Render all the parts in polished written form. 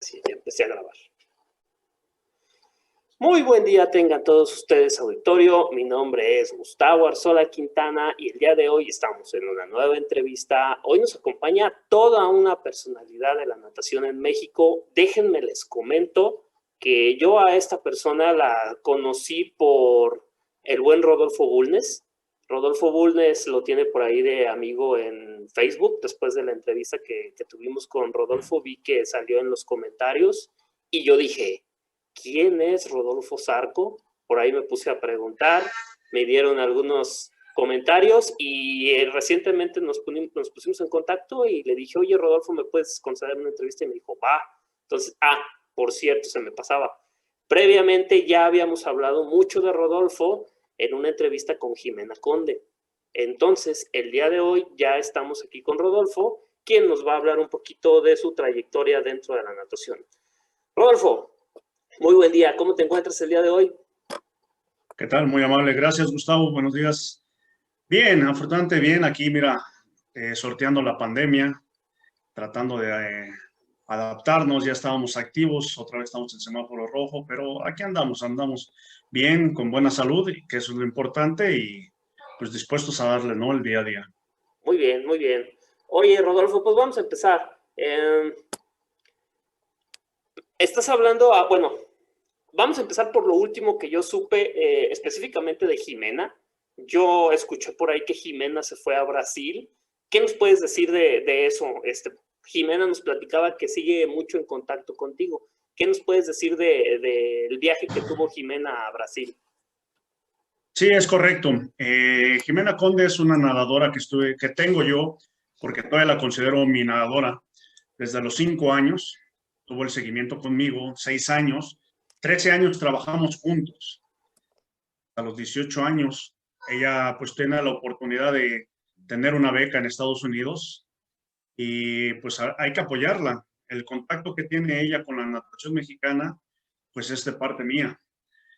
Sí, ya empecé a grabar. Muy buen día tengan todos ustedes, auditorio. Mi nombre es Gustavo Arzola Quintana y el día de hoy estamos en una nueva entrevista. Hoy nos acompaña toda una personalidad de la natación en México. Déjenme les comento que yo a esta persona la conocí por el buen Rodolfo Bulnes. Rodolfo Bulnes lo tiene por ahí de amigo en Facebook. Después de la entrevista que tuvimos con Rodolfo, vi que salió en los comentarios y yo dije, ¿quién es Rodolfo Zarco? Por ahí me puse a preguntar, me dieron algunos comentarios y recientemente nos pusimos en contacto y le dije, oye Rodolfo, ¿me puedes conceder una entrevista? Y me dijo, va. Entonces, por cierto, se me pasaba. Previamente ya habíamos hablado mucho de Rodolfo en una entrevista con Jimena Conde. Entonces, el día de hoy ya estamos aquí con Rodolfo, quien nos va a hablar un poquito de su trayectoria dentro de la natación. Rodolfo, muy buen día. ¿Cómo te encuentras el día de hoy? ¿Qué tal? Muy amable. Gracias, Gustavo. Buenos días. Bien, afortunadamente bien. Aquí, mira, sorteando la pandemia, tratando de adaptarnos. Ya estábamos activos, otra vez estamos en semáforo rojo, pero aquí andamos bien, con buena salud, que eso es lo importante, y pues dispuestos a darle, ¿no? El día a día. Muy bien, muy bien. Oye, Rodolfo, pues vamos a empezar. Estás hablando, bueno, vamos a empezar por lo último que yo supe específicamente de Jimena. Yo escuché por ahí que Jimena se fue a Brasil. ¿Qué nos puedes decir de eso? Jimena nos platicaba que sigue mucho en contacto contigo. ¿Qué nos puedes decir del viaje que tuvo Jimena a Brasil? Sí, es correcto. Jimena Conde es una nadadora que tengo yo, porque todavía la considero mi nadadora. Desde los 5 años, tuvo el seguimiento conmigo, 6 años, 13 años trabajamos juntos. A los 18 años, ella pues tiene la oportunidad de tener una beca en Estados Unidos y pues hay que apoyarla. El contacto que tiene ella con la natación mexicana, pues es de parte mía.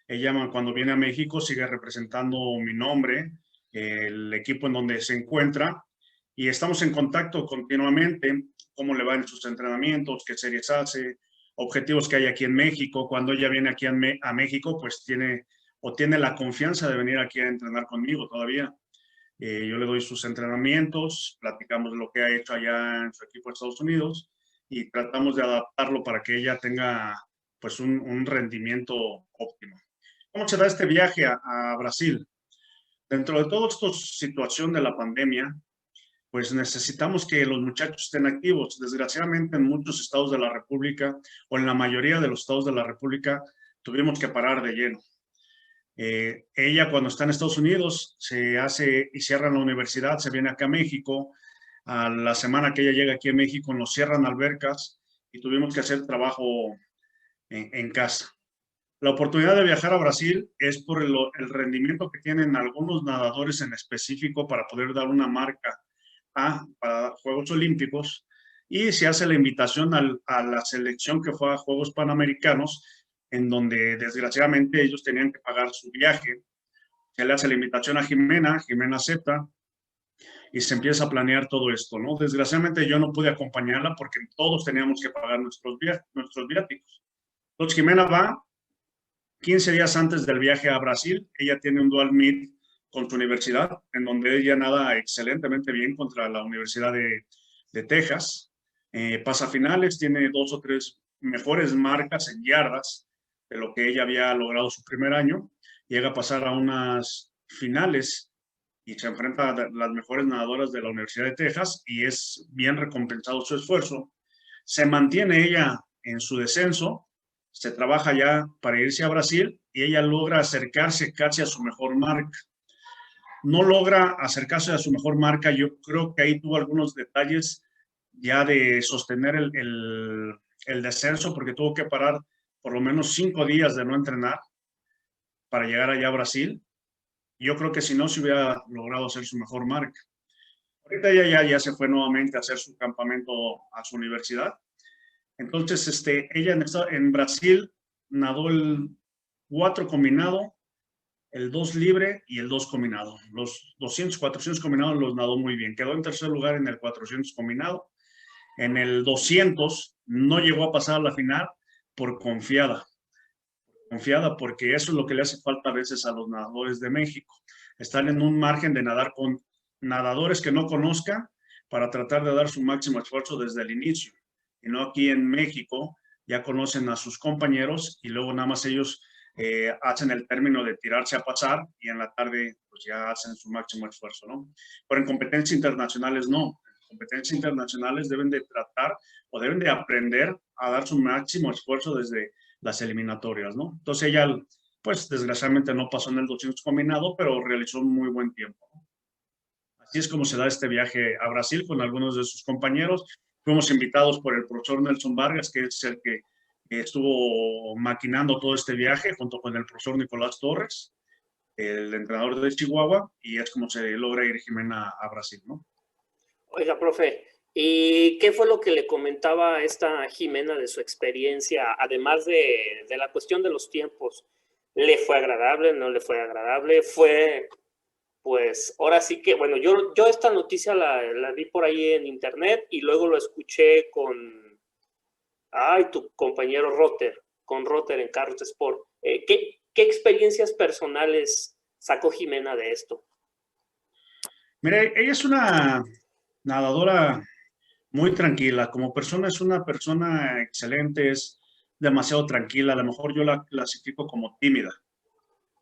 Ella cuando viene a México sigue representando mi nombre, el equipo en donde se encuentra, y estamos en contacto continuamente, cómo le va en sus entrenamientos, qué series hace, objetivos que hay aquí en México. Cuando ella viene aquí a México, pues tiene la confianza de venir aquí a entrenar conmigo todavía. Yo le doy sus entrenamientos, platicamos lo que ha hecho allá en su equipo de Estados Unidos y tratamos de adaptarlo para que ella tenga pues un rendimiento óptimo. ¿Cómo se da este viaje a Brasil? Dentro de toda esta situación de la pandemia, pues necesitamos que los muchachos estén activos. Desgraciadamente, en muchos estados de la República, o en la mayoría de los estados de la República, tuvimos que parar de lleno. Ella, cuando está en Estados Unidos, se hace y cierran la universidad, se viene acá a México. A la semana que ella llega aquí a México, nos cierran albercas y tuvimos que hacer trabajo en casa. La oportunidad de viajar a Brasil es por el rendimiento que tienen algunos nadadores en específico para poder dar una marca para Juegos Olímpicos, y se hace la invitación a la selección que fue a Juegos Panamericanos, en donde desgraciadamente ellos tenían que pagar su viaje. Se le hace la invitación a Jimena, Jimena acepta y se empieza a planear todo esto, ¿no? Desgraciadamente yo no pude acompañarla porque todos teníamos que pagar nuestros viáticos. Entonces Jimena va 15 días antes del viaje a Brasil. Ella tiene un dual meet con su universidad, en donde ella nada excelentemente bien contra la Universidad de Texas. Pasa finales, tiene 2 o 3 mejores marcas en yardas de lo que ella había logrado su primer año. Llega a pasar a unas finales y se enfrenta a las mejores nadadoras de la Universidad de Texas y es bien recompensado su esfuerzo. Se mantiene ella en su descenso, se trabaja ya para irse a Brasil y ella logra acercarse casi a su mejor marca. No logra acercarse a su mejor marca, yo creo que ahí tuvo algunos detalles ya de sostener el descenso, porque tuvo que parar por lo menos 5 días de no entrenar para llegar allá a Brasil. Yo creo que si no, se hubiera logrado hacer su mejor marca. Ahorita ella ya se fue nuevamente a hacer su campamento a su universidad. Entonces, ella en Brasil nadó el 4 combinado, el 2 libre y el 2 combinado. Los 200, 400 combinados los nadó muy bien. Quedó en tercer lugar en el 400 combinado. En el 200 no llegó a pasar a la final por confiada porque eso es lo que le hace falta a veces a los nadadores de México. Están en un margen de nadar con nadadores que no conozcan para tratar de dar su máximo esfuerzo desde el inicio. Y no aquí en México, ya conocen a sus compañeros y luego nada más ellos hacen el término de tirarse a pasar y en la tarde pues ya hacen su máximo esfuerzo, ¿no? Pero en competencias internacionales no. En competencias internacionales deben de tratar o deben de aprender a dar su máximo esfuerzo desde las eliminatorias, ¿no? Entonces ella, pues desgraciadamente no pasó en el 200 combinado, pero realizó un muy buen tiempo. Así es como se da este viaje a Brasil con algunos de sus compañeros. Fuimos invitados por el profesor Nelson Vargas, que es el que estuvo maquinando todo este viaje, junto con el profesor Nicolás Torres, el entrenador de Chihuahua, y es como se logra ir Jimena a Brasil, ¿no? Oiga, profe, ¿y qué fue lo que le comentaba a esta Jimena de su experiencia, además de la cuestión de los tiempos? ¿Le fue agradable? ¿No le fue agradable? Fue, pues, ahora sí que, bueno, yo esta noticia la vi por ahí en internet y luego lo escuché con, tu compañero Rotter, con Rotter en Carros Sport. ¿Qué experiencias personales sacó Jimena de esto? Mire, ella es una nadadora muy tranquila. Como persona es una persona excelente, es demasiado tranquila. A lo mejor yo la clasifico como tímida.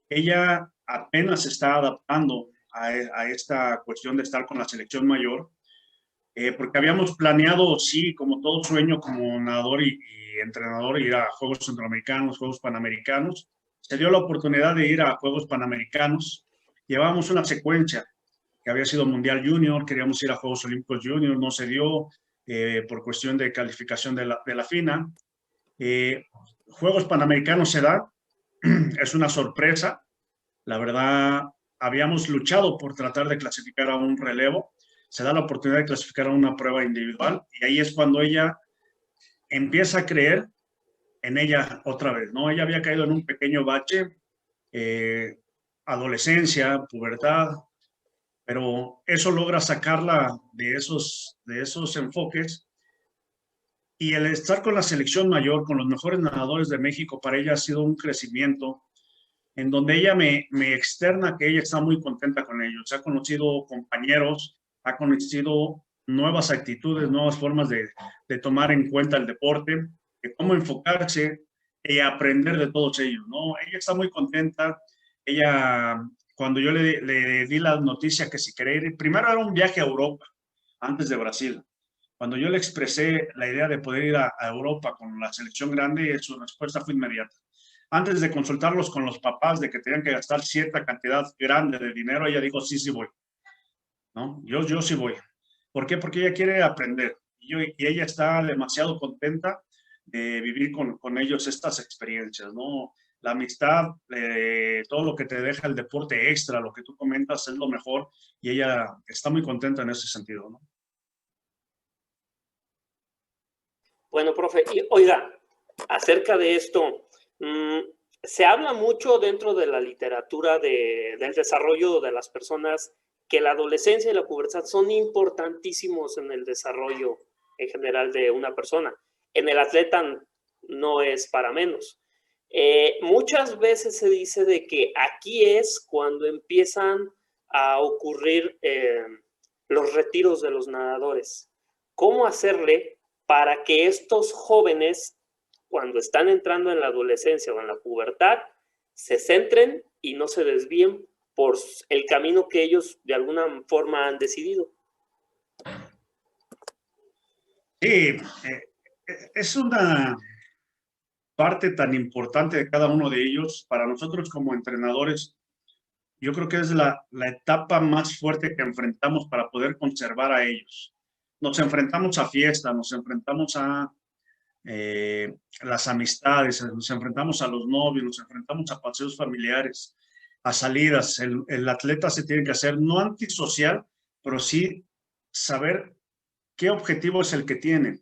Ella apenas se está adaptando a esta cuestión de estar con la selección mayor, porque habíamos planeado, sí, como todo sueño como nadador y entrenador, ir a Juegos Centroamericanos, Juegos Panamericanos. Se dio la oportunidad de ir a Juegos Panamericanos. Llevábamos una secuencia que había sido Mundial Junior, queríamos ir a Juegos Olímpicos Junior, no se dio por cuestión de calificación de la FINA. Juegos Panamericanos se da, es una sorpresa. La verdad, habíamos luchado por tratar de clasificar a un relevo, se da la oportunidad de clasificar a una prueba individual y ahí es cuando ella empieza a creer en ella otra vez, ¿no? Ella había caído en un pequeño bache, adolescencia, pubertad, pero eso logra sacarla de esos enfoques y el estar con la selección mayor, con los mejores nadadores de México, para ella ha sido un crecimiento en donde ella me externa que ella está muy contenta con ellos. Ha conocido compañeros, ha conocido nuevas actitudes, nuevas formas de tomar en cuenta el deporte, de cómo enfocarse y aprender de todos ellos, ¿no? Ella está muy contenta. Ella, cuando yo le di la noticia que si quería ir, primero era un viaje a Europa, antes de Brasil. Cuando yo le expresé la idea de poder ir a Europa con la selección grande, su respuesta fue inmediata. Antes de consultarlos con los papás de que tenían que gastar cierta cantidad grande de dinero, ella dijo, sí, sí voy, ¿no? Yo sí voy. ¿Por qué? Porque ella quiere aprender y ella está demasiado contenta de vivir con ellos estas experiencias, ¿no? La amistad, todo lo que te deja el deporte extra, lo que tú comentas es lo mejor y ella está muy contenta en ese sentido, ¿no? Bueno, profe, y oiga, acerca de esto, se habla mucho dentro de la literatura del desarrollo de las personas que la adolescencia y la pubertad son importantísimos en el desarrollo en general de una persona. En el atleta no es para menos. Muchas veces se dice de que aquí es cuando empiezan a ocurrir los retiros de los nadadores. ¿Cómo hacerle para que estos jóvenes, cuando están entrando en la adolescencia o en la pubertad, se centren y no se desvíen por el camino que ellos de alguna forma han decidido? Sí, es una parte tan importante de cada uno de ellos. Para nosotros como entrenadores, yo creo que es la etapa más fuerte que enfrentamos para poder conservar a ellos. Nos enfrentamos a fiestas, nos enfrentamos a las amistades, nos enfrentamos a los novios, nos enfrentamos a paseos familiares, a salidas. El atleta se tiene que hacer no antisocial, pero sí saber qué objetivo es el que tiene.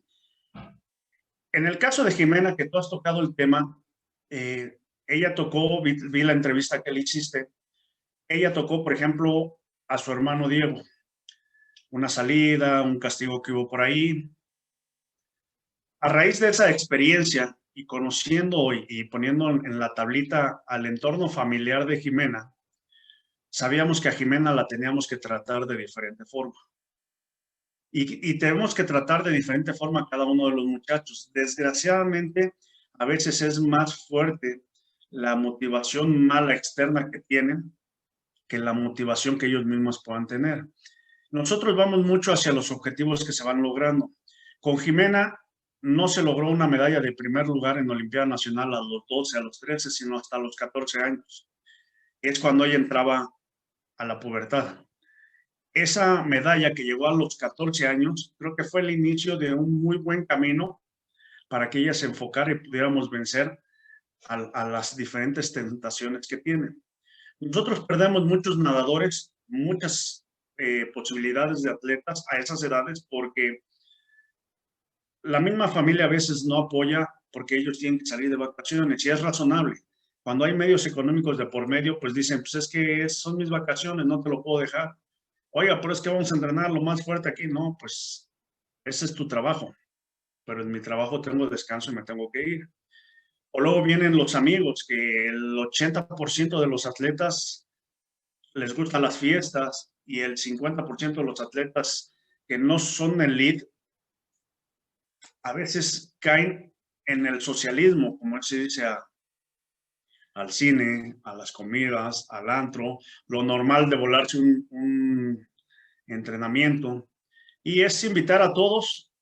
En el caso de Jimena, que tú has tocado el tema, ella tocó, vi la entrevista que le hiciste, ella tocó, por ejemplo, a su hermano Diego, una salida, un castigo que hubo por ahí. A raíz de esa experiencia y conociendo y poniendo en la tablita al entorno familiar de Jimena, sabíamos que a Jimena la teníamos que tratar de diferente forma. Y tenemos que tratar de diferente forma a cada uno de los muchachos. Desgraciadamente, a veces es más fuerte la motivación mala externa que tienen que la motivación que ellos mismos puedan tener. Nosotros vamos mucho hacia los objetivos que se van logrando. Con Jimena no se logró una medalla de primer lugar en Olimpiada Nacional a los 12, a los 13, sino hasta los 14 años. Es cuando ella entraba a la pubertad. Esa medalla que llegó a los 14 años, creo que fue el inicio de un muy buen camino para que ella se enfocara y pudiéramos vencer a las diferentes tentaciones que tienen. Nosotros perdemos muchos nadadores, muchas posibilidades de atletas a esas edades porque la misma familia a veces no apoya porque ellos tienen que salir de vacaciones y es razonable. Cuando hay medios económicos de por medio, pues dicen, pues es que son mis vacaciones, no te lo puedo dejar. Oiga, pero es que vamos a entrenar lo más fuerte aquí. No, pues ese es tu trabajo, pero en mi trabajo tengo descanso y me tengo que ir. O luego vienen los amigos, que el 80% de los atletas les gustan las fiestas y el 50% de los atletas que no son elite a veces caen en el socialismo, como se dice, al cine, a las comidas, al antro, lo normal de volarse un entrenamiento. Y es invitar a todos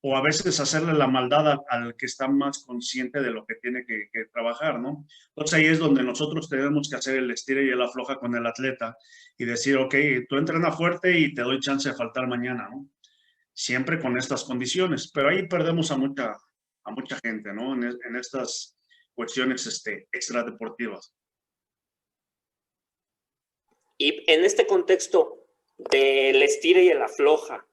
o a veces hacerle la maldad al que está más consciente de lo que tiene que trabajar, ¿no? Entonces ahí es donde nosotros tenemos que hacer el estira y el afloja con el atleta y decir, ok, tú entrena fuerte y te doy chance de faltar mañana, ¿no? Siempre con estas condiciones, pero ahí perdemos a mucha gente, ¿no? En estas cuestiones extradeportivas. Y en este contexto del estira y el afloja,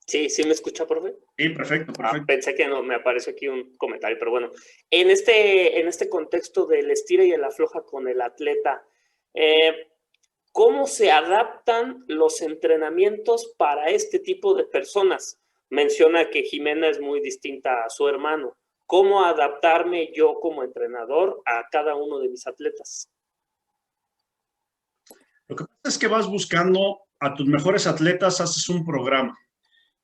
sí, ¿sí me escucha, profe? Sí, perfecto, perfecto. Pensé que no, me apareció aquí un comentario, pero bueno. En este contexto del estira y el afloja con el atleta, ¿cómo se adaptan los entrenamientos para este tipo de personas? Menciona que Jimena es muy distinta a su hermano. ¿Cómo adaptarme yo como entrenador a cada uno de mis atletas? Lo que pasa es que vas buscando a tus mejores atletas, haces un programa.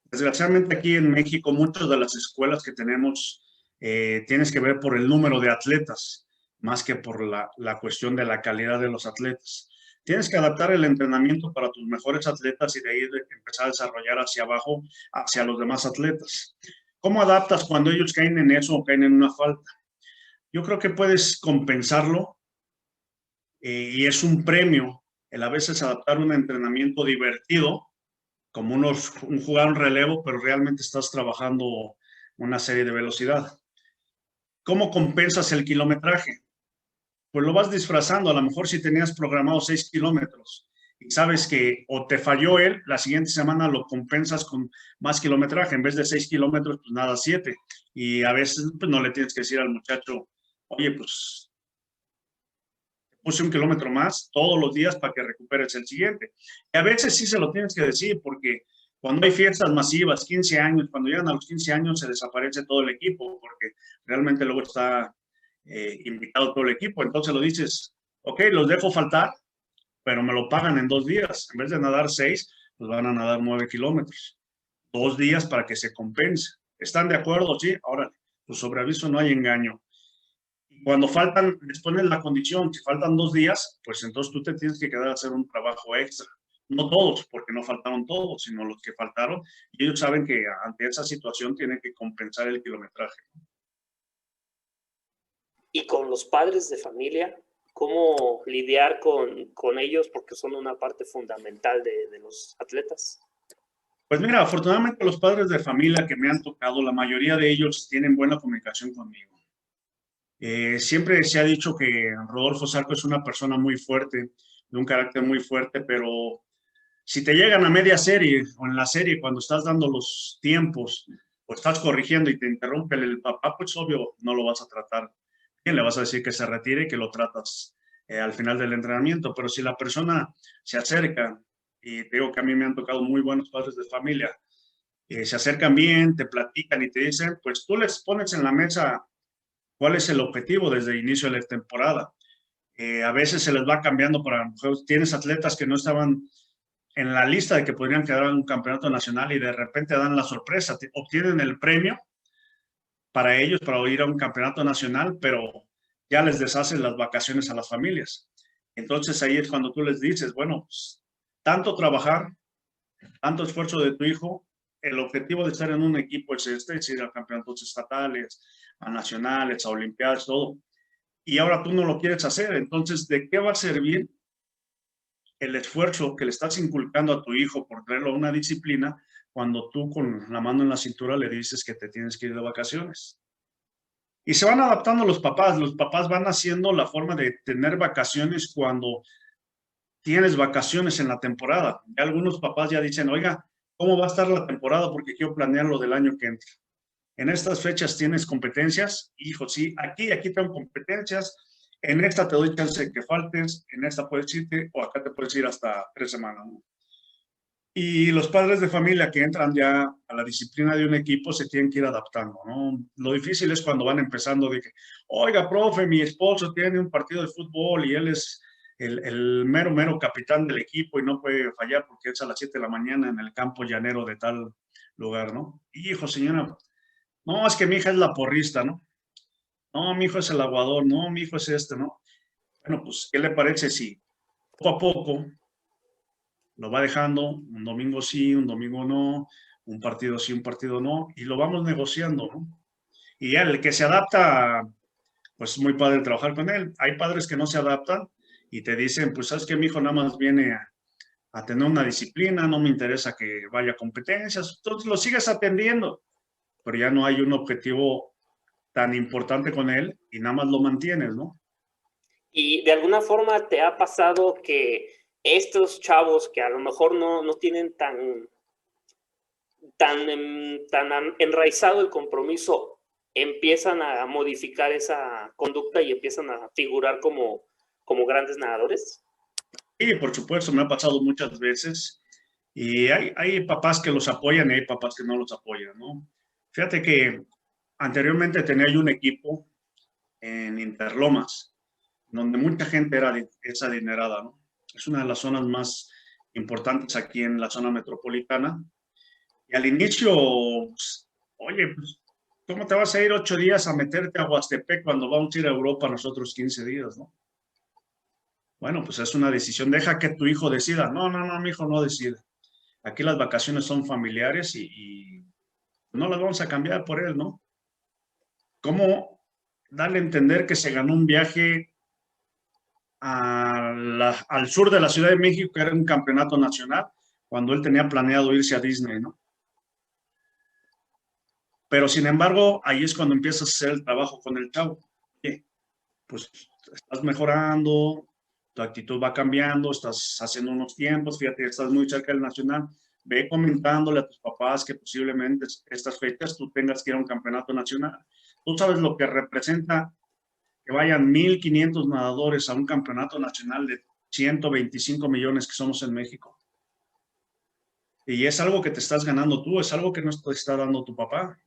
Desgraciadamente aquí en México, muchas de las escuelas que tenemos tienes que ver por el número de atletas, más que por la cuestión de la calidad de los atletas. Tienes que adaptar el entrenamiento para tus mejores atletas y de ahí empezar a desarrollar hacia abajo, hacia los demás atletas. ¿Cómo adaptas cuando ellos caen en eso o caen en una falta? Yo creo que puedes compensarlo y es un premio el a veces adaptar un entrenamiento divertido como un jugar un relevo, pero realmente estás trabajando una serie de velocidad. ¿Cómo compensas el kilometraje? Pues lo vas disfrazando. A lo mejor si tenías programado 6 kilómetros y sabes que o te falló él, la siguiente semana lo compensas con más kilometraje. En vez de 6 kilómetros, pues nada, 7. Y a veces pues, no le tienes que decir al muchacho, oye, pues puse un kilómetro más todos los días para que recuperes el siguiente. Y a veces sí se lo tienes que decir porque cuando hay fiestas masivas, 15 años, cuando llegan a los 15 años se desaparece todo el equipo porque realmente luego está invitado todo el equipo. Entonces lo dices, ok, los dejo faltar, pero me lo pagan en 2 días. En vez de nadar 6, pues van a nadar 9 kilómetros. 2 días para que se compense. ¿Están de acuerdo? Sí, ahora, pues sobre aviso no hay engaño. Cuando faltan, les ponen la condición, si faltan 2 días, pues entonces tú te tienes que quedar a hacer un trabajo extra. No todos, porque no faltaron todos, sino los que faltaron. Y ellos saben que ante esa situación tienen que compensar el kilometraje. Y con los padres de familia, ¿cómo lidiar con ellos? Porque son una parte fundamental de los atletas. Pues mira, afortunadamente los padres de familia que me han tocado, la mayoría de ellos tienen buena comunicación conmigo. Siempre se ha dicho que Rodolfo Zarco es una persona muy fuerte, de un carácter muy fuerte, pero si te llegan a media serie o en la serie cuando estás dando los tiempos o estás corrigiendo y te interrumpe el papá, pues obvio no lo vas a tratar bien, le vas a decir que se retire y que lo tratas al final del entrenamiento, pero si la persona se acerca y te digo que a mí me han tocado muy buenos padres de familia, se acercan bien, te platican y te dicen, pues tú les pones en la mesa cuál es el objetivo desde el inicio de la temporada. A veces se les va cambiando para, tienes atletas que no estaban en la lista de que podrían quedar en un campeonato nacional y de repente dan la sorpresa, obtienen el premio para ellos, para ir a un campeonato nacional, pero ya les deshacen las vacaciones a las familias. Entonces ahí es cuando tú les dices, bueno, pues, tanto trabajar, tanto esfuerzo de tu hijo, el objetivo de estar en un equipo es este, es ir a campeonatos estatales, a nacionales, a olimpiadas, todo. Y ahora tú no lo quieres hacer, entonces, ¿de qué va a servir el esfuerzo que le estás inculcando a tu hijo por traerlo a una disciplina cuando tú con la mano en la cintura le dices que te tienes que ir de vacaciones? Y se van adaptando los papás van haciendo la forma de tener vacaciones cuando tienes vacaciones en la temporada. Ya algunos papás ya dicen, oiga, ¿cómo va a estar la temporada? Porque quiero planear lo del año que entra. En estas fechas tienes competencias, hijo, sí, aquí tengo competencias, en esta te doy chance de que faltes, en esta puedes irte o acá te puedes ir hasta 3 semanas, ¿no? Y los padres de familia que entran ya a la disciplina de un equipo se tienen que ir adaptando, ¿no? Lo difícil es cuando van empezando de que, oiga, profe, mi esposo tiene un partido de fútbol y él es el mero capitán del equipo y no puede fallar porque es a las 7 de la mañana en el campo llanero de tal lugar, ¿no? Hijo, señora, no, es que mi hija es la porrista, ¿no? No, mi hijo es el aguador, no, mi hijo es este, ¿no? Bueno, pues, ¿qué le parece si poco a poco lo va dejando, un domingo sí, un domingo no, un partido sí, un partido no, y lo vamos negociando, ¿no? Y ya el que se adapta, pues es muy padre trabajar con él. Hay padres que no se adaptan y te dicen, pues sabes que mi hijo nada más viene a tener una disciplina, no me interesa que vaya a competencias, entonces lo sigues atendiendo, pero ya no hay un objetivo tan importante con él y nada más lo mantienes, ¿no? Y de alguna forma te ha pasado que estos chavos que a lo mejor no tienen tan enraizado el compromiso, empiezan a modificar esa conducta y empiezan a figurar como grandes nadadores. Sí, por supuesto, me ha pasado muchas veces. Y hay papás que los apoyan y hay papás que no los apoyan, ¿no? Fíjate que anteriormente tenía yo un equipo en Interlomas, donde mucha gente es adinerada, ¿no? Es una de las zonas más importantes aquí en la zona metropolitana. Y al inicio, pues, oye, pues, ¿cómo te vas a ir 8 días a meterte a Huastepec cuando vamos a ir a Europa nosotros 15 días, ¿no? Bueno, pues es una decisión. Deja que tu hijo decida. No, mi hijo no decide. Aquí las vacaciones son familiares y no las vamos a cambiar por él, ¿no? ¿Cómo darle a entender que se ganó un viaje al sur de la Ciudad de México, que era un campeonato nacional, cuando él tenía planeado irse a Disney, ¿no? Pero sin embargo, ahí es cuando empiezas a hacer el trabajo con el chavo. Oye, pues estás mejorando, tu actitud va cambiando, estás haciendo unos tiempos, fíjate, estás muy cerca del nacional, ve comentándole a tus papás que posiblemente estas fechas tú tengas que ir a un campeonato nacional. Tú sabes lo que representa que vayan 1,500 nadadores a un campeonato nacional de 125 millones que somos en México. Y es algo que te estás ganando tú, es algo que no te está dando tu papá.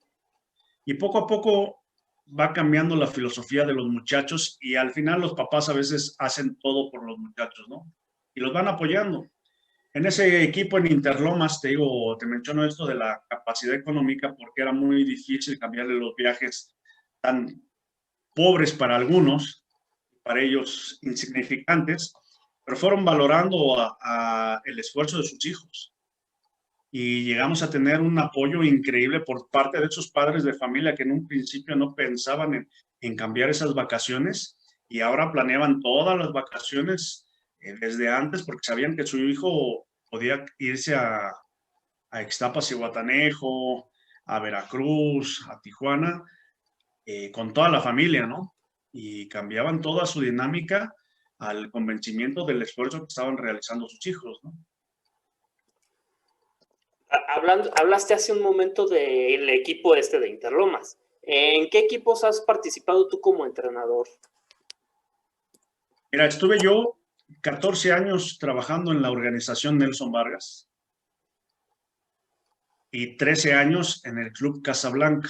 Y poco a poco va cambiando la filosofía de los muchachos y al final los papás a veces hacen todo por los muchachos, ¿no? Y los van apoyando. En ese equipo en Interlomas, te digo, te menciono esto de la capacidad económica porque era muy difícil cambiarle los viajes tan pobres para algunos, para ellos insignificantes, pero fueron valorando el esfuerzo de sus hijos. Y llegamos a tener un apoyo increíble por parte de esos padres de familia que en un principio no pensaban en cambiar esas vacaciones y ahora planeaban todas las vacaciones desde antes porque sabían que su hijo podía irse a Ixtapas y Guatanejo, a Veracruz, a Tijuana, con toda la familia, ¿no? Y cambiaban toda su dinámica al convencimiento del esfuerzo que estaban realizando sus hijos, ¿no? Hablaste hace un momento del equipo de Interlomas. ¿En qué equipos has participado tú como entrenador? Mira, estuve yo 14 años trabajando en la organización Nelson Vargas y 13 años en el Club Casablanca.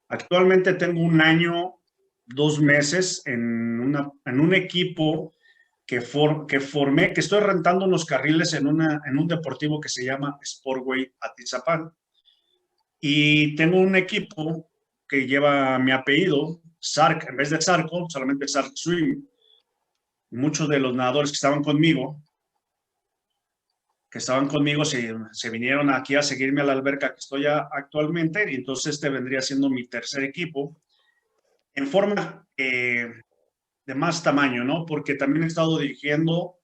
Actualmente tengo 1 año, 2 meses en un equipo que formé, que estoy rentando unos carriles en un deportivo que se llama Sportway Atizapán. Y tengo un equipo que lleva mi apellido, Sark, en vez de Sarco, solamente Sark Swim. Muchos de los nadadores que estaban conmigo se vinieron aquí a seguirme a la alberca que estoy actualmente, y entonces este vendría siendo mi tercer equipo, en forma de más tamaño, ¿no? Porque también he estado dirigiendo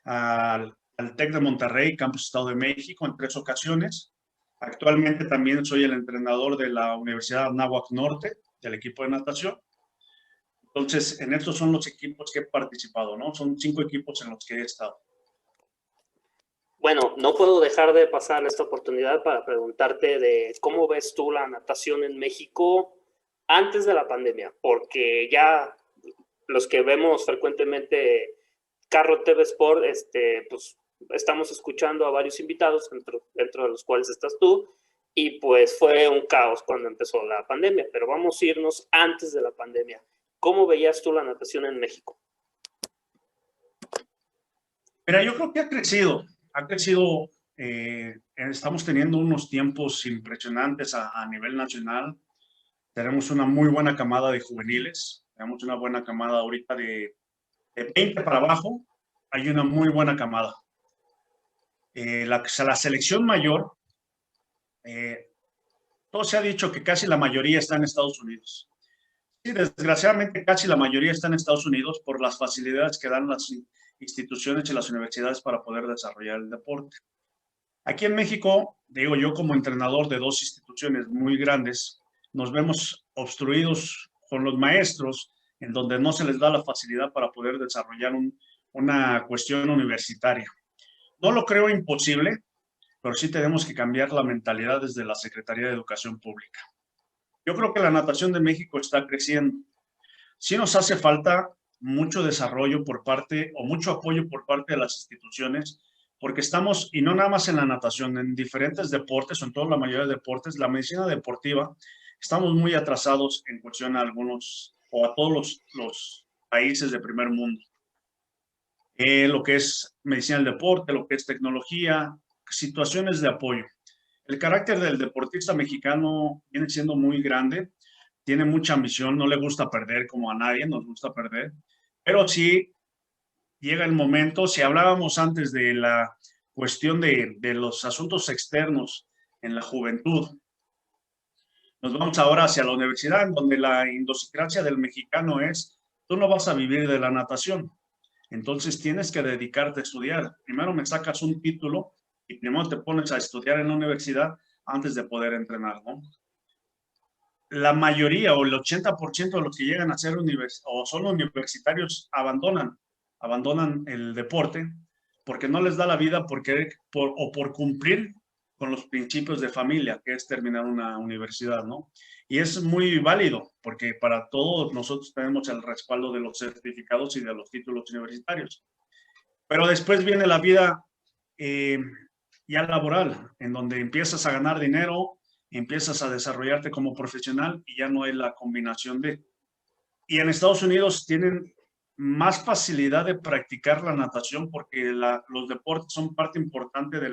al TEC de Monterrey, Campus Estado de México, en 3 ocasiones. Actualmente también soy el entrenador de la Universidad Anáhuac Norte, del equipo de natación. Entonces, en estos son los equipos que he participado, ¿no? Son 5 equipos en los que he estado. Bueno, no puedo dejar de pasar esta oportunidad para preguntarte de cómo ves tú la natación en México antes de la pandemia, porque ya los que vemos frecuentemente Carro TV Sport, pues estamos escuchando a varios invitados, dentro de los cuales estás tú, y pues fue un caos cuando empezó la pandemia, pero vamos a irnos antes de la pandemia. ¿Cómo veías tú la natación en México? Mira, yo creo que ha crecido, estamos teniendo unos tiempos impresionantes a nivel nacional. Tenemos una muy buena camada de juveniles, tenemos una buena camada ahorita de 20 para abajo, hay una muy buena camada. La selección mayor, todo se ha dicho que casi la mayoría está en Estados Unidos. Sí, desgraciadamente casi la mayoría está en Estados Unidos por las facilidades que dan las instituciones y las universidades para poder desarrollar el deporte. Aquí en México, digo yo como entrenador de 2 instituciones muy grandes, nos vemos obstruidos con los maestros, en donde no se les da la facilidad para poder desarrollar una cuestión universitaria. No lo creo imposible, pero sí tenemos que cambiar la mentalidad desde la Secretaría de Educación Pública. Yo creo que la natación de México está creciendo. Sí nos hace falta mucho desarrollo por parte, o mucho apoyo por parte de las instituciones, porque estamos, y no nada más en la natación, en diferentes deportes, o en toda la mayoría de deportes, la medicina deportiva, estamos muy atrasados en cuestión a algunos, o a todos los países de primer mundo. Lo que es medicina del deporte, lo que es tecnología, situaciones de apoyo. El carácter del deportista mexicano viene siendo muy grande, tiene mucha ambición, no le gusta perder como a nadie, nos gusta perder, pero sí llega el momento, si hablábamos antes de la cuestión de los asuntos externos en la juventud, nos vamos ahora hacia la universidad, en donde la idiosincrasia del mexicano es, tú no vas a vivir de la natación, entonces tienes que dedicarte a estudiar. Primero me sacas un título y primero te pones a estudiar en la universidad antes de poder entrenar, ¿no? La mayoría o el 80% de los que llegan a ser o son universitarios abandonan el deporte porque no les da la vida o por cumplir con los principios de familia, que es terminar una universidad, ¿no? Y es muy válido porque para todos nosotros tenemos el respaldo de los certificados y de los títulos universitarios. Pero después viene la vida ya laboral, en donde empiezas a ganar dinero, empiezas a desarrollarte como profesional y ya no hay la combinación de... Y en Estados Unidos tienen más facilidad de practicar la natación porque los deportes son parte importante de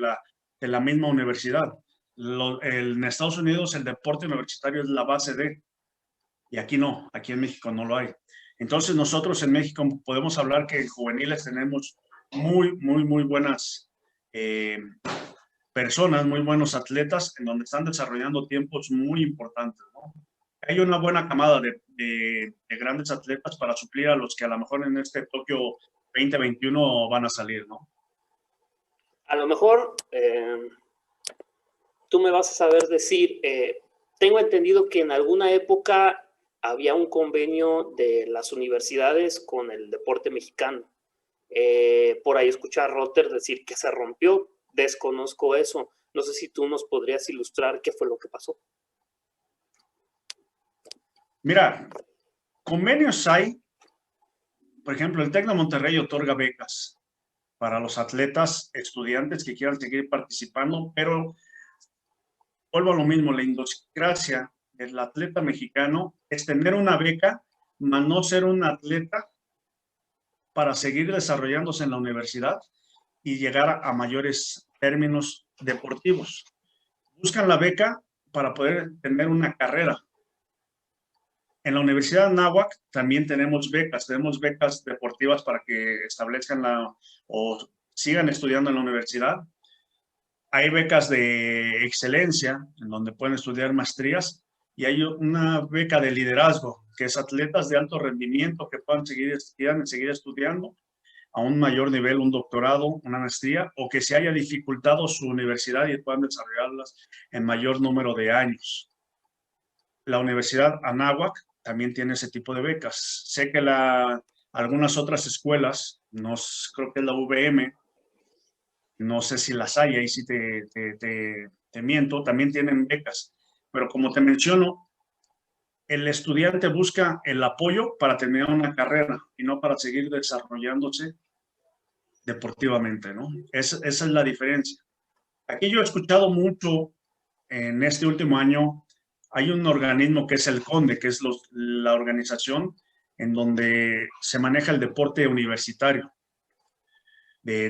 la misma universidad. En Estados Unidos el deporte universitario es la base de, y aquí no, aquí en México no lo hay. Entonces nosotros en México podemos hablar que en juveniles tenemos muy buenas personas, muy buenos atletas, en donde están desarrollando tiempos muy importantes, ¿no? Hay una buena camada de grandes atletas para suplir a los que a lo mejor en este Tokio 2021 van a salir, ¿no? A lo mejor tú me vas a saber decir, tengo entendido que en alguna época había un convenio de las universidades con el deporte mexicano. Por ahí escuché a Rotter decir que se rompió. Desconozco eso. No sé si tú nos podrías ilustrar qué fue lo que pasó. Mira, convenios hay. Por ejemplo, el TEC de Monterrey otorga becas para los atletas estudiantes que quieran seguir participando, pero vuelvo a lo mismo, la idiosincrasia del atleta mexicano es tener una beca, más no ser un atleta para seguir desarrollándose en la universidad y llegar a mayores términos deportivos. Buscan la beca para poder tener una carrera. En la Universidad de Anáhuac también tenemos becas deportivas para que establezcan o sigan estudiando en la universidad. Hay becas de excelencia en donde pueden estudiar maestrías y hay una beca de liderazgo, que es atletas de alto rendimiento que puedan seguir estudiando a un mayor nivel, un doctorado, una maestría, o que se haya dificultado su universidad y puedan desarrollarlas en mayor número de años. La Universidad Anáhuac también tiene ese tipo de becas. Sé que algunas otras escuelas, creo que es la UVM, no sé si las hay, ahí sí te miento, también tienen becas. Pero como te menciono, el estudiante busca el apoyo para terminar una carrera y no para seguir desarrollándose deportivamente, ¿no? Esa es la diferencia. Aquí yo he escuchado mucho en este último año, hay un organismo que es el CONDE, que es la organización en donde se maneja el deporte universitario,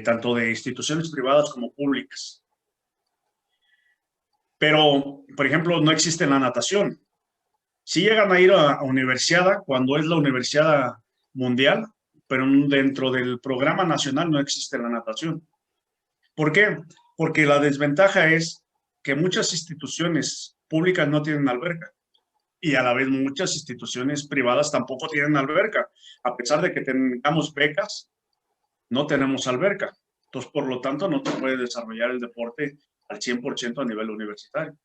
tanto de instituciones privadas como públicas. Pero, por ejemplo, no existe la natación. Sí llegan a ir a universidad cuando es la universidad mundial, pero dentro del programa nacional no existe la natación. ¿Por qué? Porque la desventaja es que muchas instituciones públicas no tienen alberca y a la vez muchas instituciones privadas tampoco tienen alberca. A pesar de que tengamos becas, no tenemos alberca. Entonces, por lo tanto, no te puede desarrollar el deporte al 100% a nivel universitario.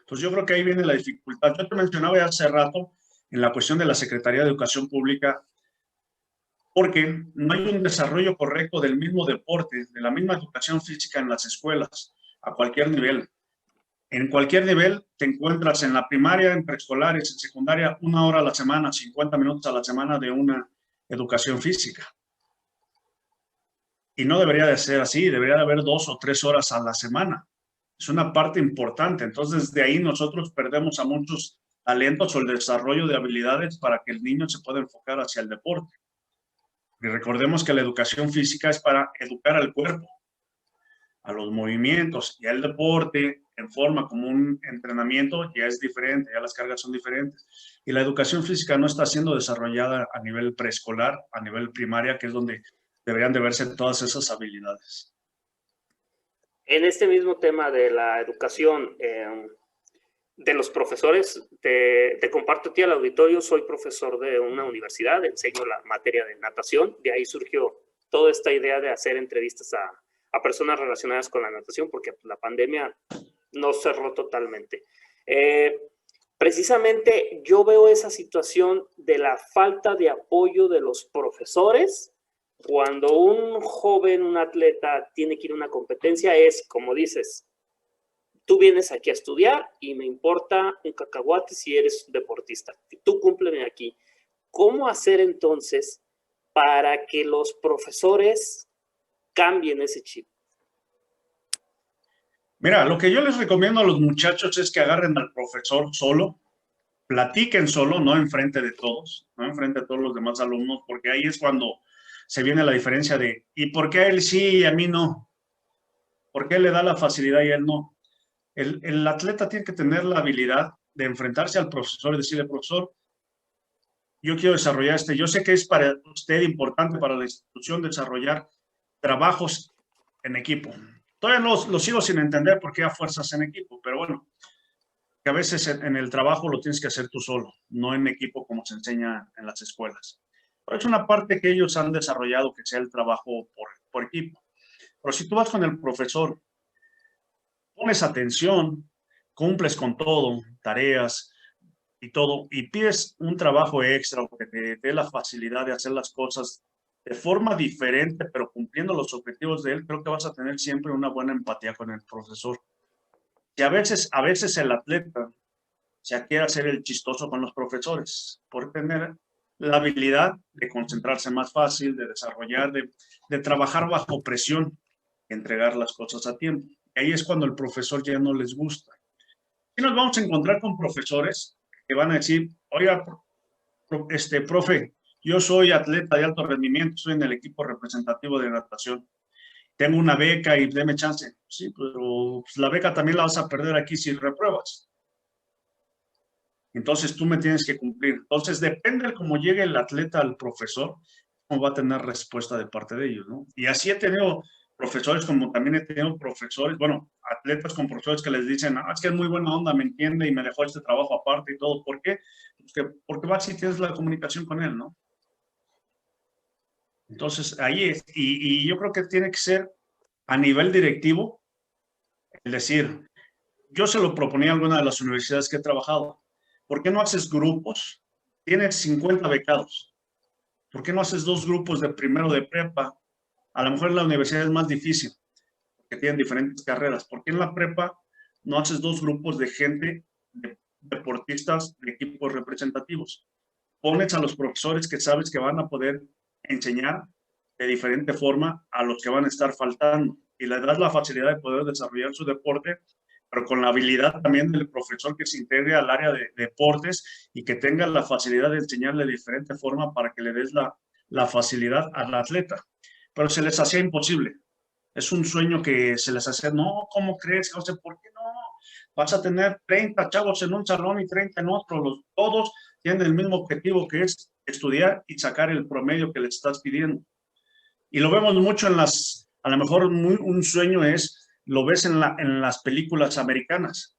Entonces, yo creo que ahí viene la dificultad. Yo te mencionaba ya hace rato en la cuestión de la Secretaría de Educación Pública, porque no hay un desarrollo correcto del mismo deporte, de la misma educación física en las escuelas, a cualquier nivel. En cualquier nivel te encuentras en la primaria, en preescolares, en secundaria, 1 hora a la semana, 50 minutos a la semana de una educación física. Y no debería de ser así, debería de haber 2 o 3 horas a la semana. Es una parte importante. Entonces, de ahí nosotros perdemos a muchos talentos o el desarrollo de habilidades para que el niño se pueda enfocar hacia el deporte. Y recordemos que la educación física es para educar al cuerpo, a los movimientos, y el deporte en forma como un entrenamiento ya es diferente, ya las cargas son diferentes. Y la educación física no está siendo desarrollada a nivel preescolar, a nivel primaria, que es donde deberían de verse todas esas habilidades. En este mismo tema de la educación, de los profesores, te comparto a ti al auditorio, soy profesor de una universidad, enseño la materia de natación, de ahí surgió toda esta idea de hacer entrevistas a personas relacionadas con la natación, porque la pandemia nos cerró totalmente. Precisamente yo veo esa situación de la falta de apoyo de los profesores cuando un joven, un atleta tiene que ir a una competencia, es como dices, tú vienes aquí a estudiar y me importa un cacahuate si eres deportista. Tú cúmpleme aquí. ¿Cómo hacer entonces para que los profesores cambien ese chip? Mira, lo que yo les recomiendo a los muchachos es que agarren al profesor solo, platiquen solo, no enfrente de todos, no enfrente de todos los demás alumnos, porque ahí es cuando se viene la diferencia de ¿y por qué a él sí y a mí no? ¿Por qué él le da la facilidad y a él no? El atleta tiene que tener la habilidad de enfrentarse al profesor y decirle, profesor, yo quiero desarrollar yo sé que es para usted importante, para la institución, desarrollar trabajos en equipo. Todavía lo sigo sin entender por qué a fuerzas en equipo, pero bueno, que a veces en el trabajo lo tienes que hacer tú solo, no en equipo como se enseña en las escuelas. Pero es una parte que ellos han desarrollado, que sea el trabajo por equipo. Pero si tú vas con el profesor, pones atención, cumples con todo, tareas y todo, y pides un trabajo extra o que te dé la facilidad de hacer las cosas de forma diferente, pero cumpliendo los objetivos de él, creo que vas a tener siempre una buena empatía con el profesor. Y a veces el atleta se quiere hacer el chistoso con los profesores por tener la habilidad de concentrarse más fácil, de desarrollar, de trabajar bajo presión, entregar las cosas a tiempo. Y ahí es cuando el profesor ya no les gusta. Y nos vamos a encontrar con profesores que van a decir, oiga, profe, yo soy atleta de alto rendimiento, estoy en el equipo representativo de natación. Tengo una beca y deme chance. Sí, pero pues, la beca también la vas a perder aquí si repruebas. Entonces tú me tienes que cumplir. Entonces depende de cómo llegue el atleta al profesor, cómo va a tener respuesta de parte de ellos, ¿no? Y así he tenido profesores, como también he tenido profesores, bueno, atletas con profesores que les dicen, es que es muy buena onda, me entiende y me dejó este trabajo aparte y todo. ¿Por qué? Porque vas y tienes la comunicación con él, ¿no? Entonces ahí es. Y yo creo que tiene que ser a nivel directivo, es decir, yo se lo proponía a alguna de las universidades que he trabajado. ¿Por qué no haces grupos? Tienes 50 becados. ¿Por qué no haces 2 grupos de primero de prepa? A lo mejor en la universidad es más difícil, porque tienen diferentes carreras. ¿Por qué en la prepa no haces 2 grupos de gente, de deportistas, de equipos representativos? Pones a los profesores que sabes que van a poder enseñar de diferente forma a los que van a estar faltando y les das la facilidad de poder desarrollar su deporte, pero con la habilidad también del profesor que se integre al área de deportes y que tenga la facilidad de enseñarle de diferente forma para que le des la facilidad al atleta. Pero se les hacía imposible. Es un sueño que se les hacía, no, ¿cómo crees? No sé, ¿por qué no? Vas a tener 30 chavos en un salón y 30 en otro. Todos tienen el mismo objetivo, que es estudiar y sacar el promedio que les estás pidiendo. Y lo vemos mucho en las, a lo mejor un sueño es, lo ves en las películas americanas,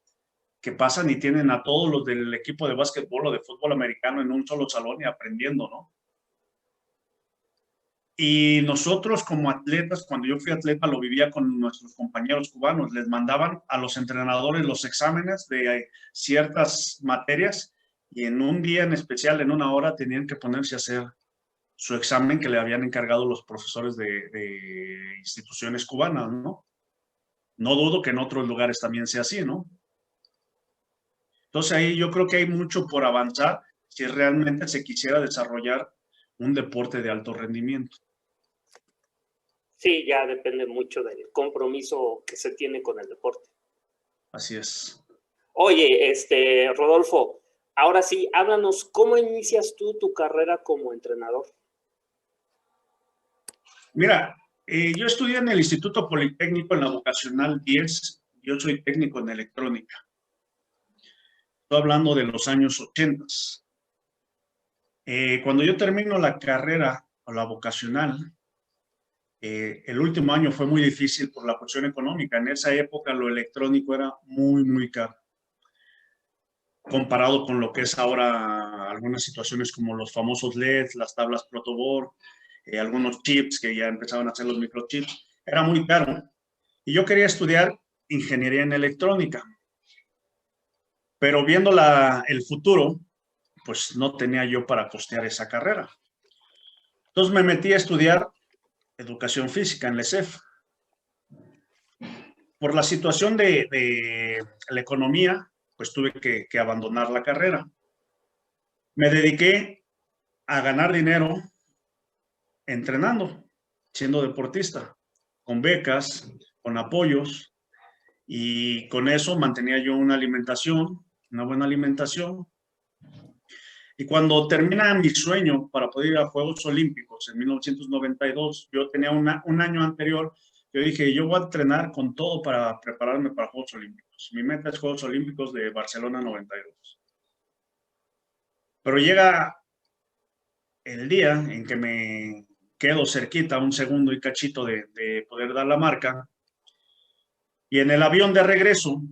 que pasan y tienen a todos los del equipo de básquetbol o de fútbol americano en un solo salón y aprendiendo, ¿no? Y nosotros como atletas, cuando yo fui atleta, lo vivía con nuestros compañeros cubanos. Les mandaban a los entrenadores los exámenes de ciertas materias y en un día en especial, en una hora, tenían que ponerse a hacer su examen que le habían encargado los profesores de instituciones cubanas, ¿no? No dudo que en otros lugares también sea así, ¿no? Entonces ahí yo creo que hay mucho por avanzar si realmente se quisiera desarrollar un deporte de alto rendimiento. Sí, ya depende mucho del compromiso que se tiene con el deporte. Así es. Oye, Rodolfo, ahora sí, háblanos, ¿cómo inicias tú tu carrera como entrenador? Mira, yo estudié en el Instituto Politécnico en la vocacional 10. Yo soy técnico en electrónica. Estoy hablando de los años 80. Cuando yo termino la carrera o la vocacional, el último año fue muy difícil por la cuestión económica. En esa época lo electrónico era muy, muy caro, comparado con lo que es ahora algunas situaciones como los famosos LEDs, las tablas protoboard, algunos chips que ya empezaban a hacer los microchips. Era muy caro. Y yo quería estudiar ingeniería en electrónica, pero viendo el futuro, pues no tenía yo para costear esa carrera. Entonces me metí a estudiar educación física en la ESEF. Por la situación de la economía, pues tuve que abandonar la carrera. Me dediqué a ganar dinero entrenando, siendo deportista, con becas, con apoyos, y con eso mantenía yo una alimentación, una buena alimentación. Y cuando termina mi sueño para poder ir a Juegos Olímpicos en 1992, yo tenía un año anterior, yo dije, yo voy a entrenar con todo para prepararme para Juegos Olímpicos. Mi meta es Juegos Olímpicos de Barcelona 92. Pero llega el día en que me quedo cerquita, un segundo y cachito de poder dar la marca, y en el avión de regreso,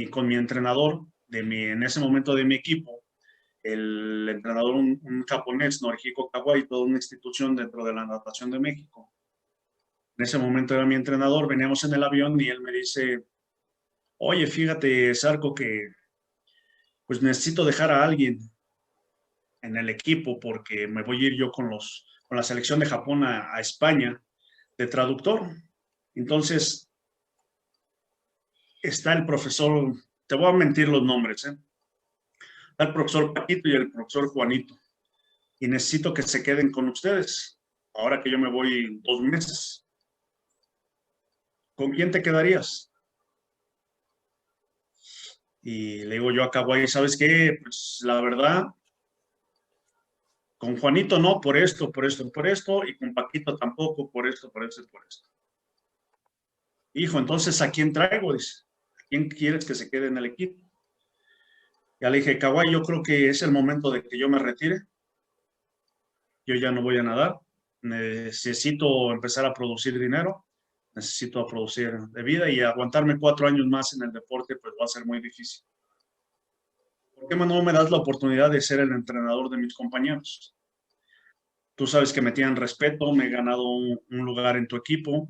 con mi entrenador, en ese momento de mi equipo, el entrenador, un japonés, Norihiko Kawai, toda una institución dentro de la natación de México. En ese momento era mi entrenador, veníamos en el avión y él me dice, oye, fíjate, Zarco, que pues necesito dejar a alguien en el equipo porque me voy a ir yo con la selección de Japón a España de traductor. Entonces, está el profesor, te voy a mentir los nombres, está el profesor Paquito y el profesor Juanito. Y necesito que se queden con ustedes, ahora que yo me voy 2 meses. ¿con quién te quedarías? Y le digo yo a Kawhi, ¿sabes qué? Pues la verdad, con Juanito no, por esto, por esto, por esto, y con Paquito tampoco, por esto, por esto y por esto. Hijo, entonces, ¿a quién traigo? Dice, ¿a quién quieres que se quede en el equipo? Ya le dije, Kawhi, yo creo que es el momento de que yo me retire. Yo ya no voy a nadar. Necesito empezar a producir dinero. Necesito producir de vida y aguantarme 4 años más en el deporte, pues va a ser muy difícil. ¿Por qué no me das la oportunidad de ser el entrenador de mis compañeros? Tú sabes que me tienen respeto, me he ganado un lugar en tu equipo.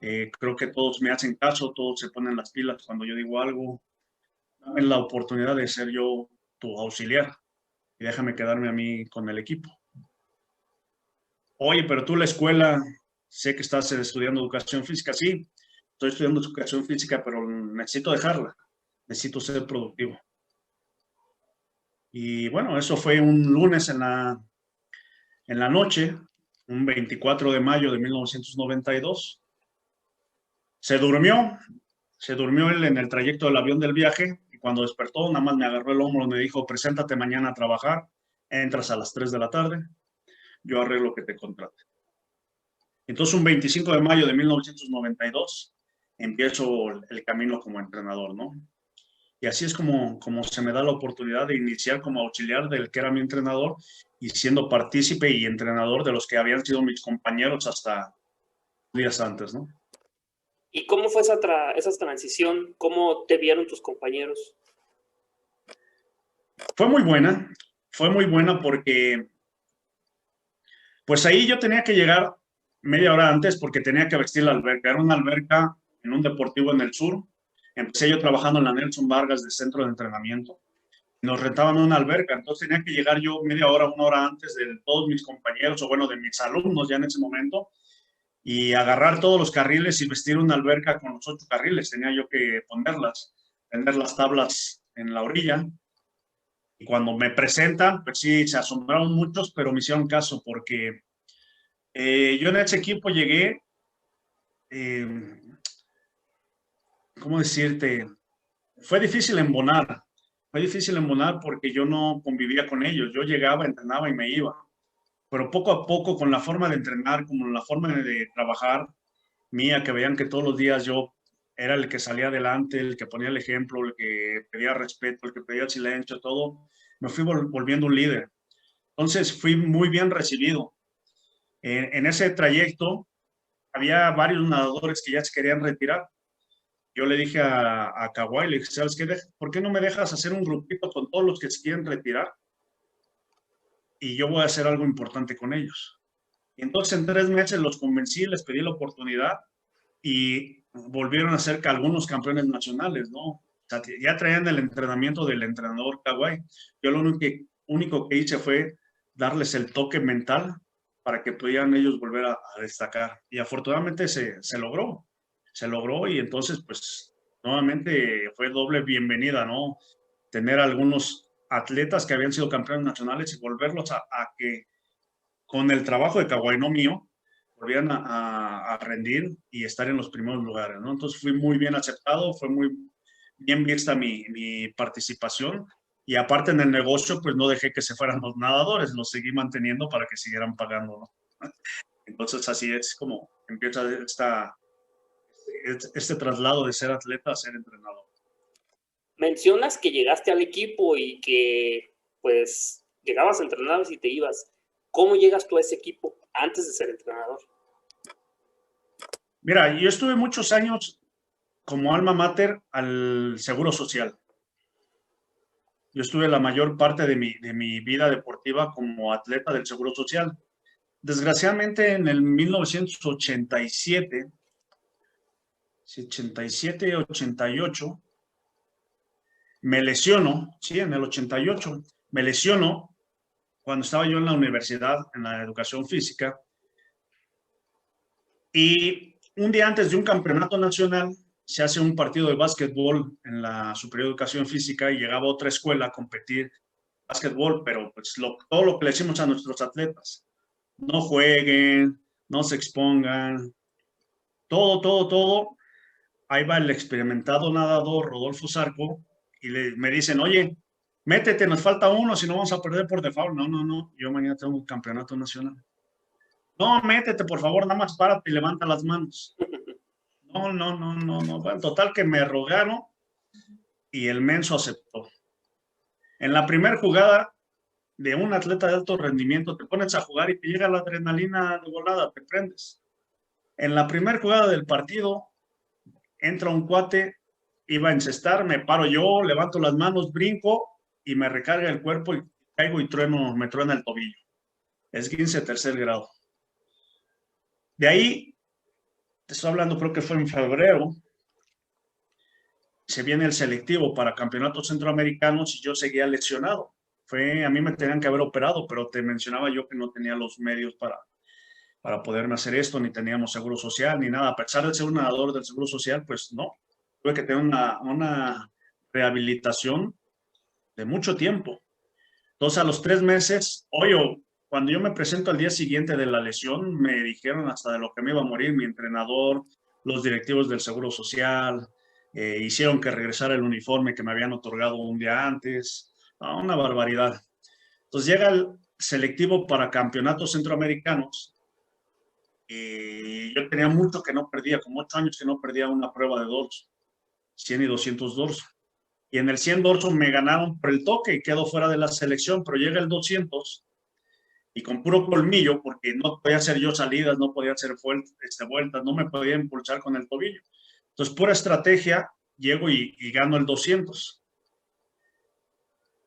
Creo que todos me hacen caso, todos se ponen las pilas cuando yo digo algo. Dame la oportunidad de ser yo tu auxiliar y déjame quedarme a mí con el equipo. Oye, pero tú la escuela, sé que estás estudiando educación física. Sí, estoy estudiando educación física, pero necesito dejarla. Necesito ser productivo. Y bueno, eso fue un lunes en la noche, un 24 de mayo de 1992. Se durmió, se durmió él en el trayecto del avión del viaje y cuando despertó nada más me agarró el hombro y me dijo, preséntate mañana a trabajar, entras a las 3 de la tarde, yo arreglo que te contrate. Entonces un 25 de mayo de 1992 empiezo el camino como entrenador, ¿no? Y así es como se me da la oportunidad de iniciar como auxiliar del que era mi entrenador y siendo partícipe y entrenador de los que habían sido mis compañeros hasta días antes, ¿no? ¿Y cómo fue esa transición? ¿Cómo te vieron tus compañeros? Fue muy buena porque pues ahí yo tenía que llegar media hora antes porque tenía que vestir la alberca. Era una alberca en un deportivo en el sur. Empecé yo trabajando en la Nelson Vargas de centro de entrenamiento. Nos rentaban una alberca, entonces tenía que llegar yo media hora, una hora antes de todos mis compañeros, o bueno, de mis alumnos ya en ese momento, y agarrar todos los carriles y vestir una alberca con los 8 carriles. Tenía yo que ponerlas, tener las tablas en la orilla. Y cuando me presentan, pues sí, se asombraron muchos, pero me hicieron caso porque yo en ese equipo llegué, eh, ¿cómo decirte? Fue difícil embonar porque yo no convivía con ellos, yo llegaba, entrenaba y me iba, pero poco a poco con la forma de entrenar, como la forma de trabajar mía, que veían que todos los días yo era el que salía adelante, el que ponía el ejemplo, el que pedía respeto, el que pedía silencio, todo, me fui volviendo un líder. Entonces fui muy bien recibido. En ese trayecto había varios nadadores que ya se querían retirar. Yo le dije a Kawhi, le dije, ¿sabes qué? ¿Por qué no me dejas hacer un grupito con todos los que se quieren retirar? Y yo voy a hacer algo importante con ellos. Y entonces en 3 meses los convencí, les pedí la oportunidad y volvieron a ser algunos campeones nacionales, ¿no? O sea, ya traían el entrenamiento del entrenador Kawhi. Yo lo único que hice fue darles el toque mental para que pudieran ellos volver a destacar. Y afortunadamente se logró y entonces pues nuevamente fue doble bienvenida, ¿no? Tener algunos atletas que habían sido campeones nacionales y volverlos a que con el trabajo de Kawhi, no mío, volvían a rendir y estar en los primeros lugares, ¿no? Entonces fui muy bien aceptado, fue muy bien vista mi participación y aparte en el negocio, pues no dejé que se fueran los nadadores, los seguí manteniendo para que siguieran pagando, ¿no? Entonces así es como empieza este traslado de ser atleta a ser entrenador. Mencionas que llegaste al equipo y que pues llegabas a entrenar y te ibas. ¿Cómo llegas tú a ese equipo antes de ser entrenador? Mira, yo estuve muchos años como alma mater al Seguro Social. Yo estuve la mayor parte de mi vida deportiva como atleta del Seguro Social. Desgraciadamente en el 1987, 88, me lesiono, sí, en el 88, me lesiono cuando estaba yo en la universidad, en la educación física, y un día antes de un campeonato nacional se hace un partido de básquetbol en la Superior Educación Física y llegaba otra escuela a competir básquetbol, pero pues todo lo que le decimos a nuestros atletas, no jueguen, no se expongan, todo, todo, todo. ahí va el experimentado nadador Rodolfo Zarco y me dicen, oye, métete, nos falta uno, si no vamos a perder por default. No, no, no, yo mañana tengo un campeonato nacional. No, métete, por favor, nada más párate y levanta las manos. No, no, no, no, no. Bueno, total que me rogaron y el menso aceptó. En la primera jugada de un atleta de alto rendimiento, te pones a jugar y te llega la adrenalina de volada, te prendes. En la primera jugada del partido, entra un cuate, iba a encestar, me paro yo, levanto las manos, brinco y me recarga el cuerpo y caigo y me truena el tobillo. Es 15 tercer grado. De ahí, te estoy hablando, creo que fue en febrero, se viene el selectivo para campeonatos centroamericanos y yo seguía lesionado. A mí me tenían que haber operado, pero te mencionaba yo que no tenía los medios para poderme hacer esto, ni teníamos seguro social, ni nada. A pesar de ser un nadador del seguro social, pues no. Tuve que tener una rehabilitación de mucho tiempo. Entonces, a los 3 meses, oye, cuando yo me presento al día siguiente de la lesión, me dijeron hasta de lo que me iba a morir mi entrenador, los directivos del seguro social, hicieron que regresara el uniforme que me habían otorgado un día antes. Una barbaridad. Entonces llega el selectivo para campeonatos centroamericanos y yo tenía mucho que no perdía, como 8 años que no perdía una prueba de dorso, 100 y 200 dorso. Y en el 100 dorso me ganaron por el toque y quedo fuera de la selección, pero llega el 200 y con puro colmillo, porque no podía hacer yo salidas, no podía hacer vueltas, no me podía impulsar con el tobillo. Entonces, pura estrategia, llego y gano el 200.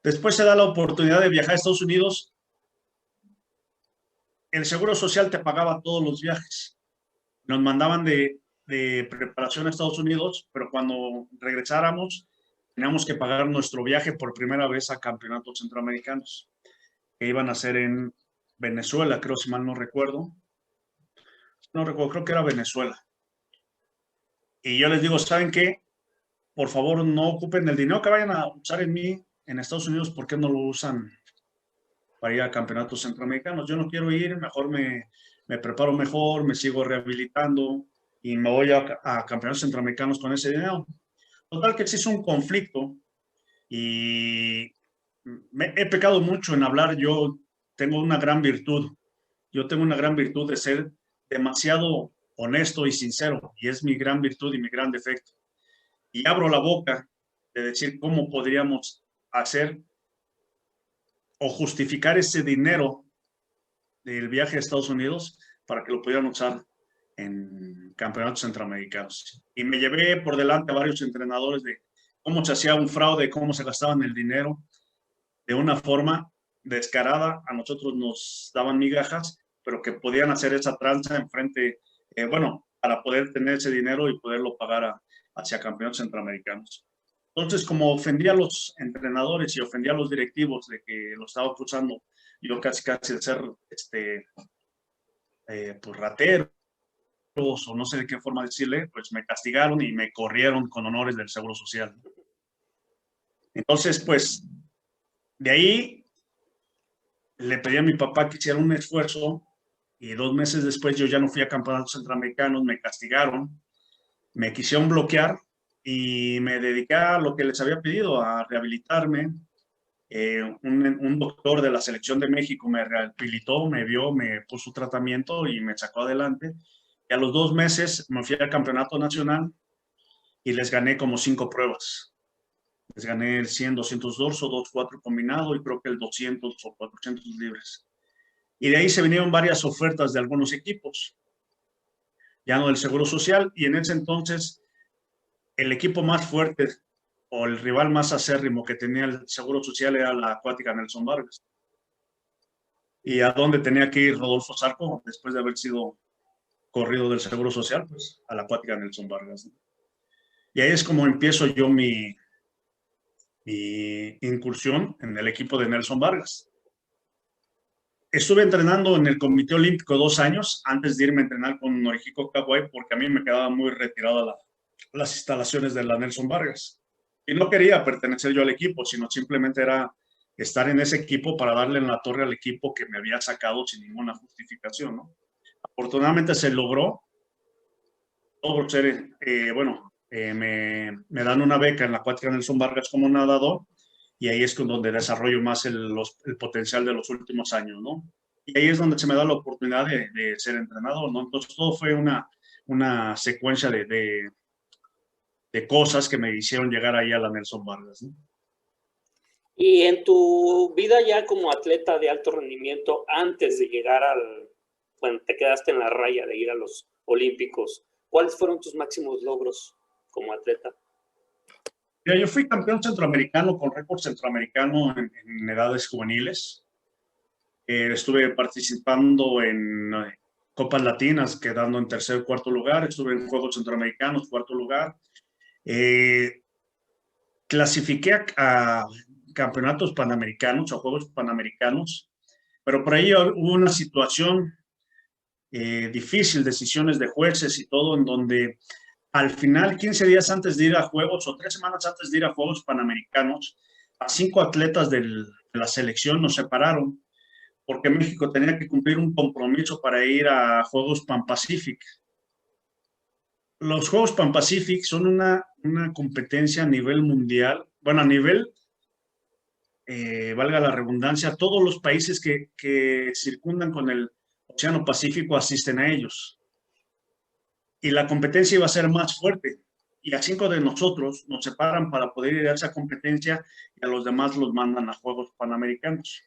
Después se da la oportunidad de viajar a Estados Unidos. El Seguro Social te pagaba todos los viajes. Nos mandaban de preparación a Estados Unidos, pero cuando regresáramos teníamos que pagar nuestro viaje por primera vez a campeonatos centroamericanos, que iban a ser en Venezuela, creo, si mal no recuerdo. No recuerdo, creo que era Venezuela. Y yo les digo, ¿saben qué? Por favor, no ocupen el dinero que vayan a usar en mí en Estados Unidos, ¿por qué no lo usan para ir a campeonatos centroamericanos? Yo no quiero ir, mejor me preparo mejor, me sigo rehabilitando y me voy a campeonatos centroamericanos con ese dinero. Total que existe un conflicto y he pecado mucho en hablar. Yo tengo una gran virtud. Yo tengo una gran virtud de ser demasiado honesto y sincero, y es mi gran virtud y mi gran defecto. Y abro la boca de decir cómo podríamos hacer o justificar ese dinero del viaje a Estados Unidos para que lo pudieran usar en campeonatos centroamericanos. Y me llevé por delante a varios entrenadores de cómo se hacía un fraude, cómo se gastaban el dinero de una forma descarada. A nosotros nos daban migajas, pero que podían hacer esa tranza enfrente, para poder tener ese dinero y poderlo pagar hacia campeonatos centroamericanos. Entonces, como ofendía a los entrenadores y ofendía a los directivos de que lo estaba acusando, yo casi de ser pues rateros o no sé de qué forma decirle, pues me castigaron y me corrieron con honores del Seguro Social. Entonces, pues, de ahí le pedí a mi papá que hiciera un esfuerzo y 2 meses después yo ya no fui a campeonatos centroamericanos, me castigaron, me quisieron bloquear y me dediqué a lo que les había pedido, a rehabilitarme. Un doctor de la selección de México me rehabilitó, me vio, me puso tratamiento y me sacó adelante. Y a los 2 meses me fui al campeonato nacional y les gané como 5 pruebas. Les gané el 100, 200 dorso, 2-4 combinado y creo que el 200 o 400 libres. Y de ahí se vinieron varias ofertas de algunos equipos, ya no del Seguro Social, y en ese entonces el equipo más fuerte o el rival más acérrimo que tenía el Seguro Social era la Acuática Nelson Vargas. ¿Y a dónde tenía que ir Rodolfo Zarco después de haber sido corrido del Seguro Social? Pues a la Acuática Nelson Vargas. Y ahí es como empiezo yo mi incursión en el equipo de Nelson Vargas. Estuve entrenando en el Comité Olímpico 2 años antes de irme a entrenar con Norihiko Kawai porque a mí me quedaba muy retirada las instalaciones de la Nelson Vargas. Y no quería pertenecer yo al equipo, sino simplemente era estar en ese equipo para darle en la torre al equipo que me había sacado sin ninguna justificación, ¿no? Afortunadamente se logró, todo por ser, me dan una beca en la Acuática Nelson Vargas como nadador, y ahí es donde desarrollo más el potencial de los últimos años, ¿no? Y ahí es donde se me da la oportunidad de ser entrenador, ¿no? Entonces todo fue una secuencia de cosas que me hicieron llegar ahí a la Nelson Vargas, ¿no? Y en tu vida ya como atleta de alto rendimiento, antes de llegar bueno, te quedaste en la raya de ir a los Olímpicos, ¿cuáles fueron tus máximos logros como atleta? Mira, yo fui campeón centroamericano con récord centroamericano en edades juveniles. Estuve participando en Copas Latinas, quedando en tercer, cuarto lugar. Estuve en Juegos Centroamericanos, cuarto lugar. Clasifiqué a campeonatos panamericanos, a Juegos Panamericanos, pero por ahí hubo una situación difícil, decisiones de jueces y todo, en donde al final, 15 días antes de ir a Juegos o 3 semanas antes de ir a Juegos Panamericanos, a 5 atletas de la selección nos separaron porque México tenía que cumplir un compromiso para ir a Juegos Pan Pacific. Los Juegos Pan Pacific son una competencia a nivel mundial, bueno, a nivel, valga la redundancia, todos los países que circundan con el Océano Pacífico asisten a ellos. Y la competencia iba a ser más fuerte. Y a 5 de nosotros nos separan para poder ir a esa competencia y a los demás los mandan a Juegos Panamericanos.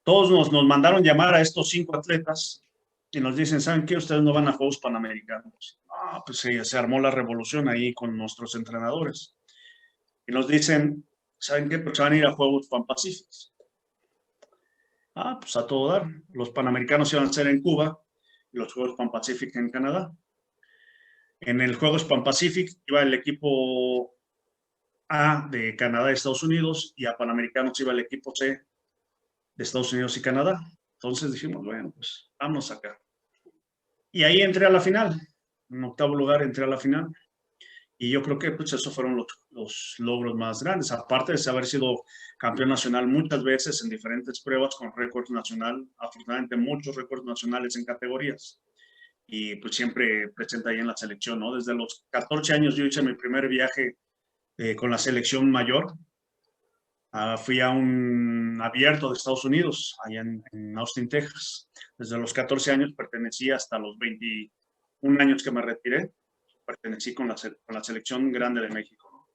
Todos nos mandaron llamar a estos 5 atletas y nos dicen, ¿saben qué? Ustedes no van a Juegos Panamericanos. Pues sí, se armó la revolución ahí con nuestros entrenadores. Y nos dicen, ¿saben qué? Pues van a ir a Juegos Pan Pacíficos. Pues a todo dar. Los Panamericanos iban a ser en Cuba y los Juegos Pan Pacific en Canadá. En el Juegos Pan Pacific iba el equipo A de Canadá y Estados Unidos, y a Panamericanos iba el equipo C de Estados Unidos y Canadá. Entonces dijimos, bueno, pues vamos acá. Y ahí entré a la final. En octavo lugar entré a la final. Y yo creo que pues esos fueron los logros más grandes, aparte de haber sido campeón nacional muchas veces en diferentes pruebas con récord nacional, afortunadamente muchos récords nacionales en categorías. Y pues siempre presente ahí en la selección, ¿no? Desde los 14 años yo hice mi primer viaje con la selección mayor. Fui a un abierto de Estados Unidos, allá en Austin, Texas. Desde los 14 años pertenecí hasta los 21 años que me retiré. Pertenecí con la selección grande de México, ¿no?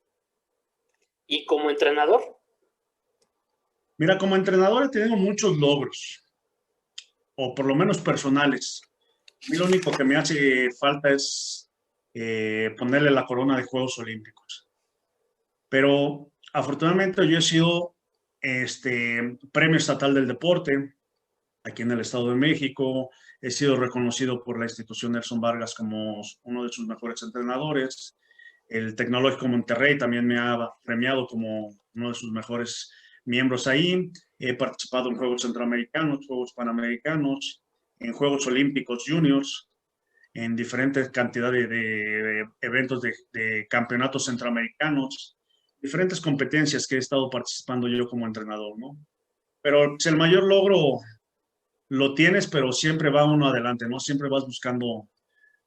¿Y como entrenador? Mira, como entrenador he tenido muchos logros, o por lo menos personales. A mí lo único que me hace falta es ponerle la corona de Juegos Olímpicos. Pero afortunadamente yo he sido premio estatal del deporte aquí en el Estado de México. He sido reconocido por la institución Nelson Vargas como uno de sus mejores entrenadores. El Tecnológico Monterrey también me ha premiado como uno de sus mejores miembros ahí. He participado en Juegos Centroamericanos, Juegos Panamericanos, en Juegos Olímpicos Juniors, en diferentes cantidades de eventos de campeonatos centroamericanos, diferentes competencias que he estado participando yo como entrenador, ¿no? Pero pues, el mayor logro lo tienes, pero siempre va uno adelante, ¿no? Siempre vas buscando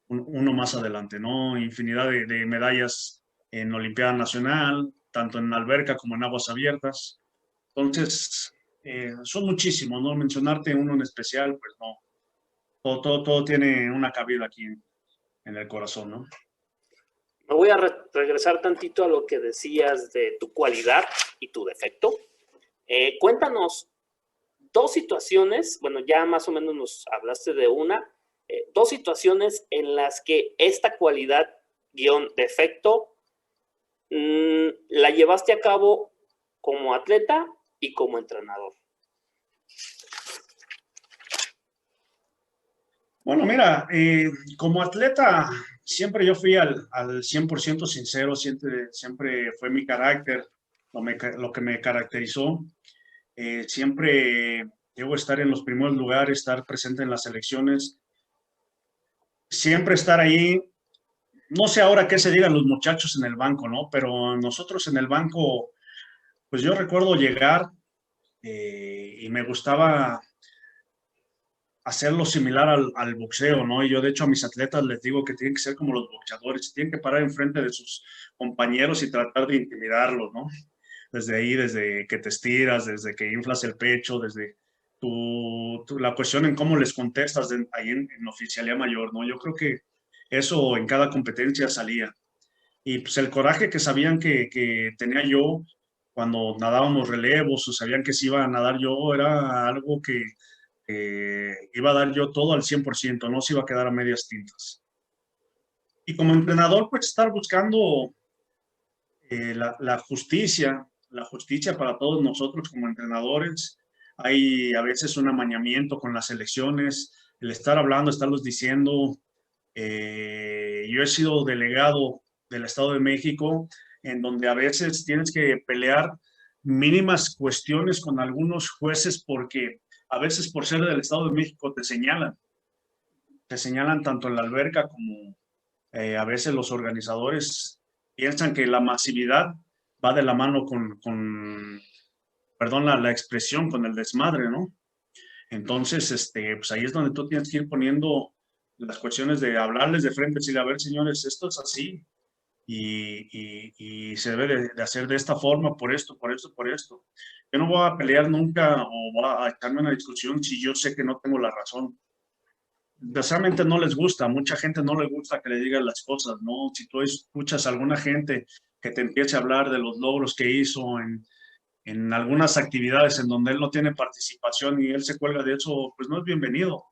uno más adelante, ¿no? Infinidad de medallas en Olimpiada Nacional, tanto en alberca como en aguas abiertas. Entonces, son muchísimos, ¿no? Mencionarte uno en especial, pues no. Todo tiene una cabida aquí en el corazón, ¿no? Me voy a regresar tantito a lo que decías de tu cualidad y tu defecto. Cuéntanos 2 situaciones, bueno, ya más o menos nos hablaste de una, 2 situaciones en las que esta cualidad guión defecto la llevaste a cabo como atleta y como entrenador. Bueno, mira, como atleta siempre yo fui al 100% sincero, siempre fue mi carácter, lo que me caracterizó. Siempre debo estar en los primeros lugares, estar presente en las elecciones, siempre estar ahí. No sé ahora qué se digan los muchachos en el banco, ¿no? Pero nosotros en el banco, pues yo recuerdo llegar y me gustaba hacerlo similar al boxeo, ¿no? Y yo, de hecho, a mis atletas les digo que tienen que ser como los boxeadores, tienen que parar enfrente de sus compañeros y tratar de intimidarlos, ¿no? Desde ahí, desde que te estiras, desde que inflas el pecho, desde la cuestión en cómo les contestas ahí en oficialía mayor, ¿no? Yo creo que eso en cada competencia salía. Y pues el coraje que sabían que tenía yo cuando nadábamos relevos o sabían que si iba a nadar yo, era algo que iba a dar yo todo al 100%, no se iba a quedar a medias tintas. Y como entrenador, pues estar buscando la justicia para todos nosotros como entrenadores. Hay a veces un amañamiento con las elecciones, el estar hablando, estarlos diciendo. Yo he sido delegado del Estado de México, en donde a veces tienes que pelear mínimas cuestiones con algunos jueces porque a veces por ser del Estado de México te señalan tanto en la alberca como a veces los organizadores piensan que la masividad va de la mano perdón, la expresión, con el desmadre, ¿no? Entonces, pues ahí es donde tú tienes que ir poniendo las cuestiones de hablarles de frente, decirle, a ver, señores, esto es así y se debe de hacer de esta forma, por esto, por esto, por esto. Yo no voy a pelear nunca o voy a echarme una discusión si yo sé que no tengo la razón. Desgraciadamente no les gusta, mucha gente no le gusta que le digan las cosas, ¿no? Si tú escuchas a alguna gente que te empiece a hablar de los logros que hizo en algunas actividades en donde él no tiene participación y él se cuelga de eso, pues no es bienvenido,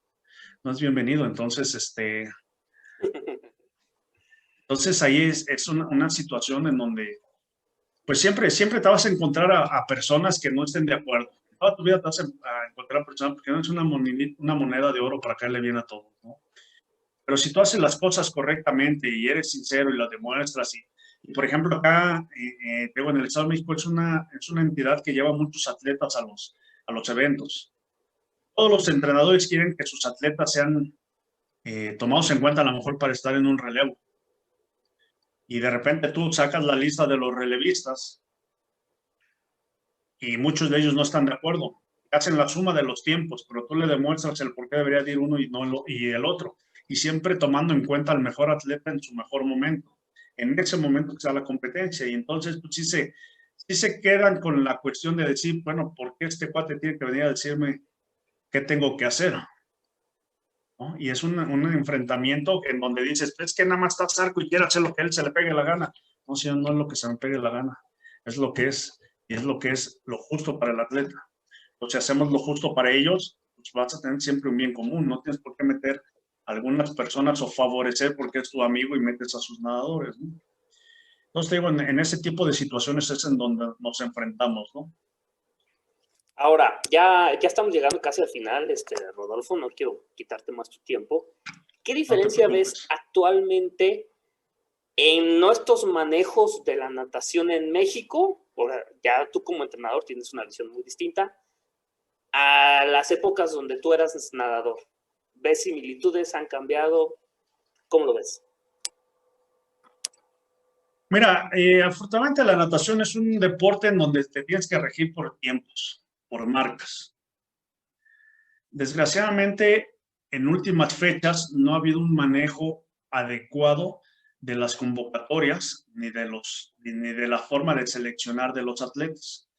no es bienvenido. Entonces, entonces ahí es una situación en donde, pues siempre te vas a encontrar a personas que no estén de acuerdo. Toda tu vida te vas a encontrar a personas porque no es una moneda de oro para caerle bien a todos, ¿no? Pero si tú haces las cosas correctamente y eres sincero y las demuestras, y por ejemplo acá, digo, en el Estado de México es una entidad que lleva muchos atletas a los eventos. Todos los entrenadores quieren que sus atletas sean tomados en cuenta a lo mejor para estar en un relevo. Y de repente tú sacas la lista de los relevistas y muchos de ellos no están de acuerdo. Hacen la suma de los tiempos, pero tú le demuestras el por qué debería de ir uno y el otro. Y siempre tomando en cuenta al mejor atleta en su mejor momento. En ese momento que sea la competencia. Y entonces, pues sí se quedan con la cuestión de decir, bueno, ¿por qué este cuate tiene que venir a decirme qué tengo que hacer? ¿No? Y es un enfrentamiento en donde dices, es que nada más está Zarco y quiere hacer lo que a él se le pegue la gana. No, señor, no es lo que se me pegue la gana, es lo que es, y es lo que es lo justo para el atleta. Entonces, si hacemos lo justo para ellos, pues vas a tener siempre un bien común, no tienes por qué meter a algunas personas o favorecer porque es tu amigo y metes a sus nadadores, ¿no? Entonces, te digo, en ese tipo de situaciones es en donde nos enfrentamos, ¿no? Ahora, ya estamos llegando casi al final, Rodolfo, no quiero quitarte más tu tiempo. ¿Qué No te diferencia ves preocupes. actualmente en nuestros manejos de la natación en México? Ahora, ya tú como entrenador tienes una visión muy distinta a las épocas donde tú eras nadador. ¿Ves similitudes? ¿Han cambiado? ¿Cómo lo ves? Mira, afortunadamente la natación es un deporte en donde te tienes que regir por tiempos, por marcas. Desgraciadamente, en últimas fechas no ha habido un manejo adecuado de las convocatorias ni de la forma de seleccionar de los atletas.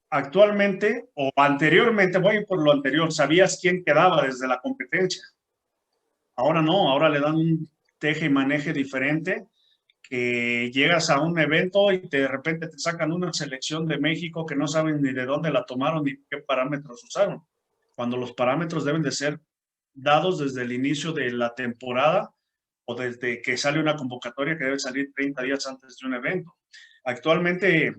Actualmente o anteriormente, voy por lo anterior, sabías quién quedaba desde la competencia. Ahora no, ahora le dan un teje y maneje diferente, que llegas a un evento y de repente te sacan una selección de México que no saben ni de dónde la tomaron ni qué parámetros usaron, cuando los parámetros deben de ser dados desde el inicio de la temporada o desde que sale una convocatoria que debe salir 30 días antes de un evento. Actualmente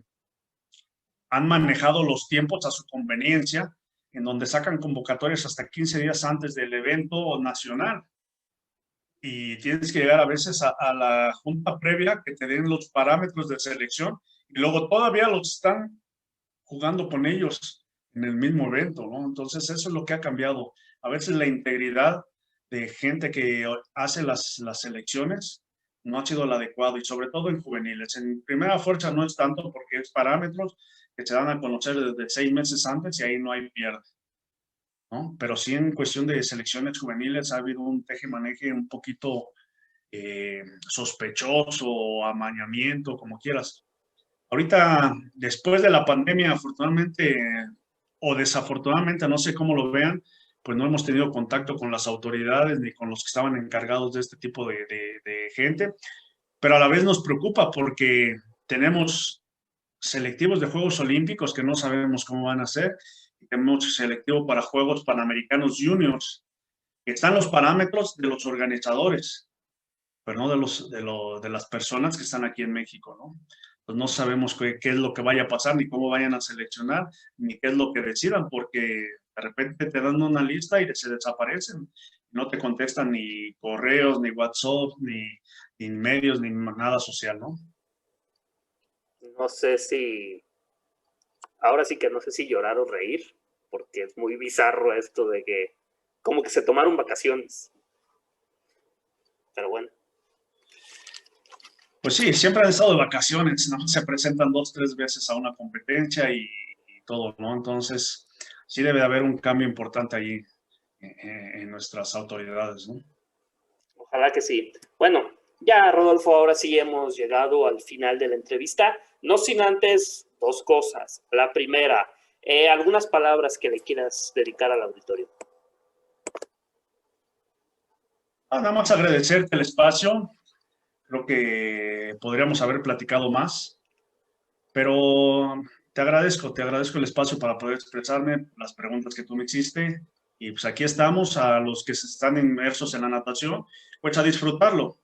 han manejado los tiempos a su conveniencia, en donde sacan convocatorias hasta 15 días antes del evento nacional. Y tienes que llegar a veces a la junta previa que te den los parámetros de selección y luego todavía los están jugando con ellos en el mismo evento, ¿no? Entonces eso es lo que ha cambiado. A veces la integridad de gente que hace las selecciones no ha sido la adecuada y sobre todo en juveniles. En primera fuerza no es tanto porque es parámetros que se dan a conocer desde 6 meses antes y ahí no hay pierde, ¿no? Pero sí en cuestión de selecciones juveniles ha habido un teje-maneje un poquito sospechoso, amañamiento, como quieras. Ahorita, después de la pandemia, afortunadamente o desafortunadamente, no sé cómo lo vean, pues no hemos tenido contacto con las autoridades ni con los que estaban encargados de este tipo de gente, pero a la vez nos preocupa porque tenemos selectivos de Juegos Olímpicos que no sabemos cómo van a ser, y tenemos selectivo para Juegos Panamericanos Juniors, que están los parámetros de los organizadores, pero no de las personas que están aquí en México, ¿no? Pues no sabemos qué es lo que vaya a pasar, ni cómo vayan a seleccionar, ni qué es lo que decidan, porque de repente te dan una lista y se desaparecen. No te contestan ni correos, ni WhatsApp, ni medios, ni nada social, ¿no? No sé si, ahora sí que no sé si llorar o reír, porque es muy bizarro esto de que como que se tomaron vacaciones. Pero bueno. Pues sí, siempre han estado de vacaciones, ¿no? Se presentan 2, 3 veces a una competencia y todo, ¿no? Entonces, sí debe de haber un cambio importante allí en nuestras autoridades, ¿no? Ojalá que sí. Bueno, ya Rodolfo, ahora sí hemos llegado al final de la entrevista, no sin antes 2 cosas. La primera, algunas palabras que le quieras dedicar al auditorio. Nada más agradecerte el espacio. Creo que podríamos haber platicado más, pero te agradezco el espacio para poder expresarme, las preguntas que tú me hiciste, y pues aquí estamos, a los que están inmersos en la natación, pues a disfrutarlo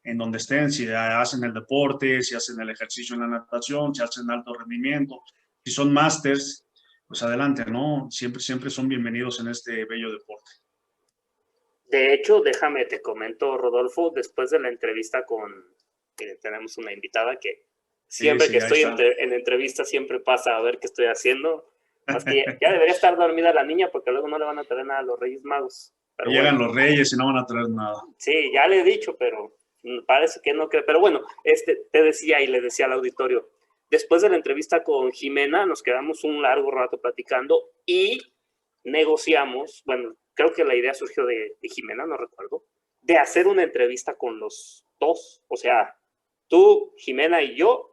en donde estén, si hacen el deporte, si hacen el ejercicio en la natación, si hacen alto rendimiento, si son másters, pues adelante, ¿no? Siempre son bienvenidos en este bello deporte. De hecho, déjame, te comento, Rodolfo, después de la entrevista tenemos una invitada que siempre que estoy en entrevista siempre pasa a ver qué estoy haciendo. Más que ya debería estar dormida la niña porque luego no le van a traer nada a los Reyes Magos. Pero llegan los Reyes y no van a traer nada. Sí, ya le he dicho, pero parece que no cree. Pero bueno, te decía y le decía al auditorio, después de la entrevista con Jimena nos quedamos un largo rato platicando y negociamos, bueno, creo que la idea surgió de Jimena, no recuerdo, de hacer una entrevista con los 2, o sea, tú, Jimena y yo,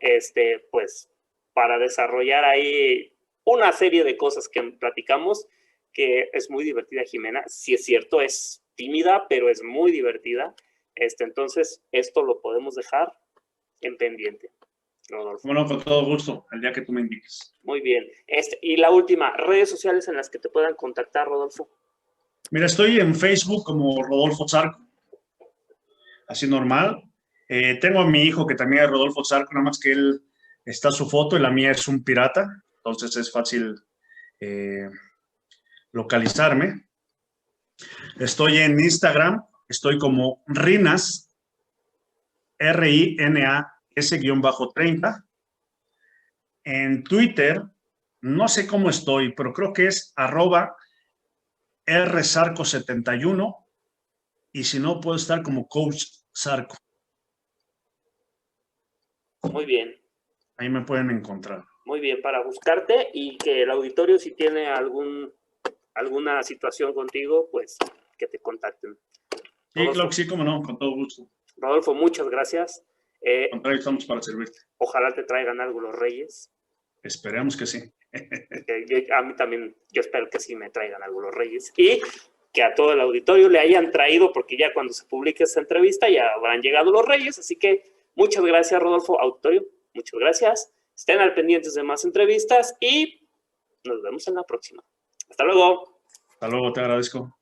pues, para desarrollar ahí una serie de cosas que platicamos, que es muy divertida Jimena, si es cierto, es tímida, pero es muy divertida, entonces, esto lo podemos dejar en pendiente. Rodolfo. Bueno, con todo gusto, el día que tú me indiques. Muy bien. Y la última, redes sociales en las que te puedan contactar, Rodolfo. Mira, estoy en Facebook como Rodolfo Zarco, así normal. Tengo a mi hijo que también es Rodolfo Zarco, nada más que él está su foto y la mía es un pirata, entonces es fácil localizarme. Estoy en Instagram, estoy como Rinas, RINAS-30. En Twitter, no sé cómo estoy, pero creo que es @rzarco71, y si no, puedo estar como Coach Zarco. Muy bien. Ahí me pueden encontrar. Muy bien, para buscarte y que el auditorio, si tiene alguna situación contigo, pues que te contacten. Sí, Rodolfo, claro que sí, como no, con todo gusto. Rodolfo, muchas gracias. Contrario, estamos para servirte. Ojalá te traigan algo los Reyes. Esperemos que sí. A mí también, yo espero que sí me traigan algo los Reyes. Y que a todo el auditorio le hayan traído, porque ya cuando se publique esta entrevista ya habrán llegado los Reyes. Así que muchas gracias, Rodolfo. Auditorio, muchas gracias. Estén al pendientes de más entrevistas y nos vemos en la próxima. Hasta luego. Hasta luego, te agradezco.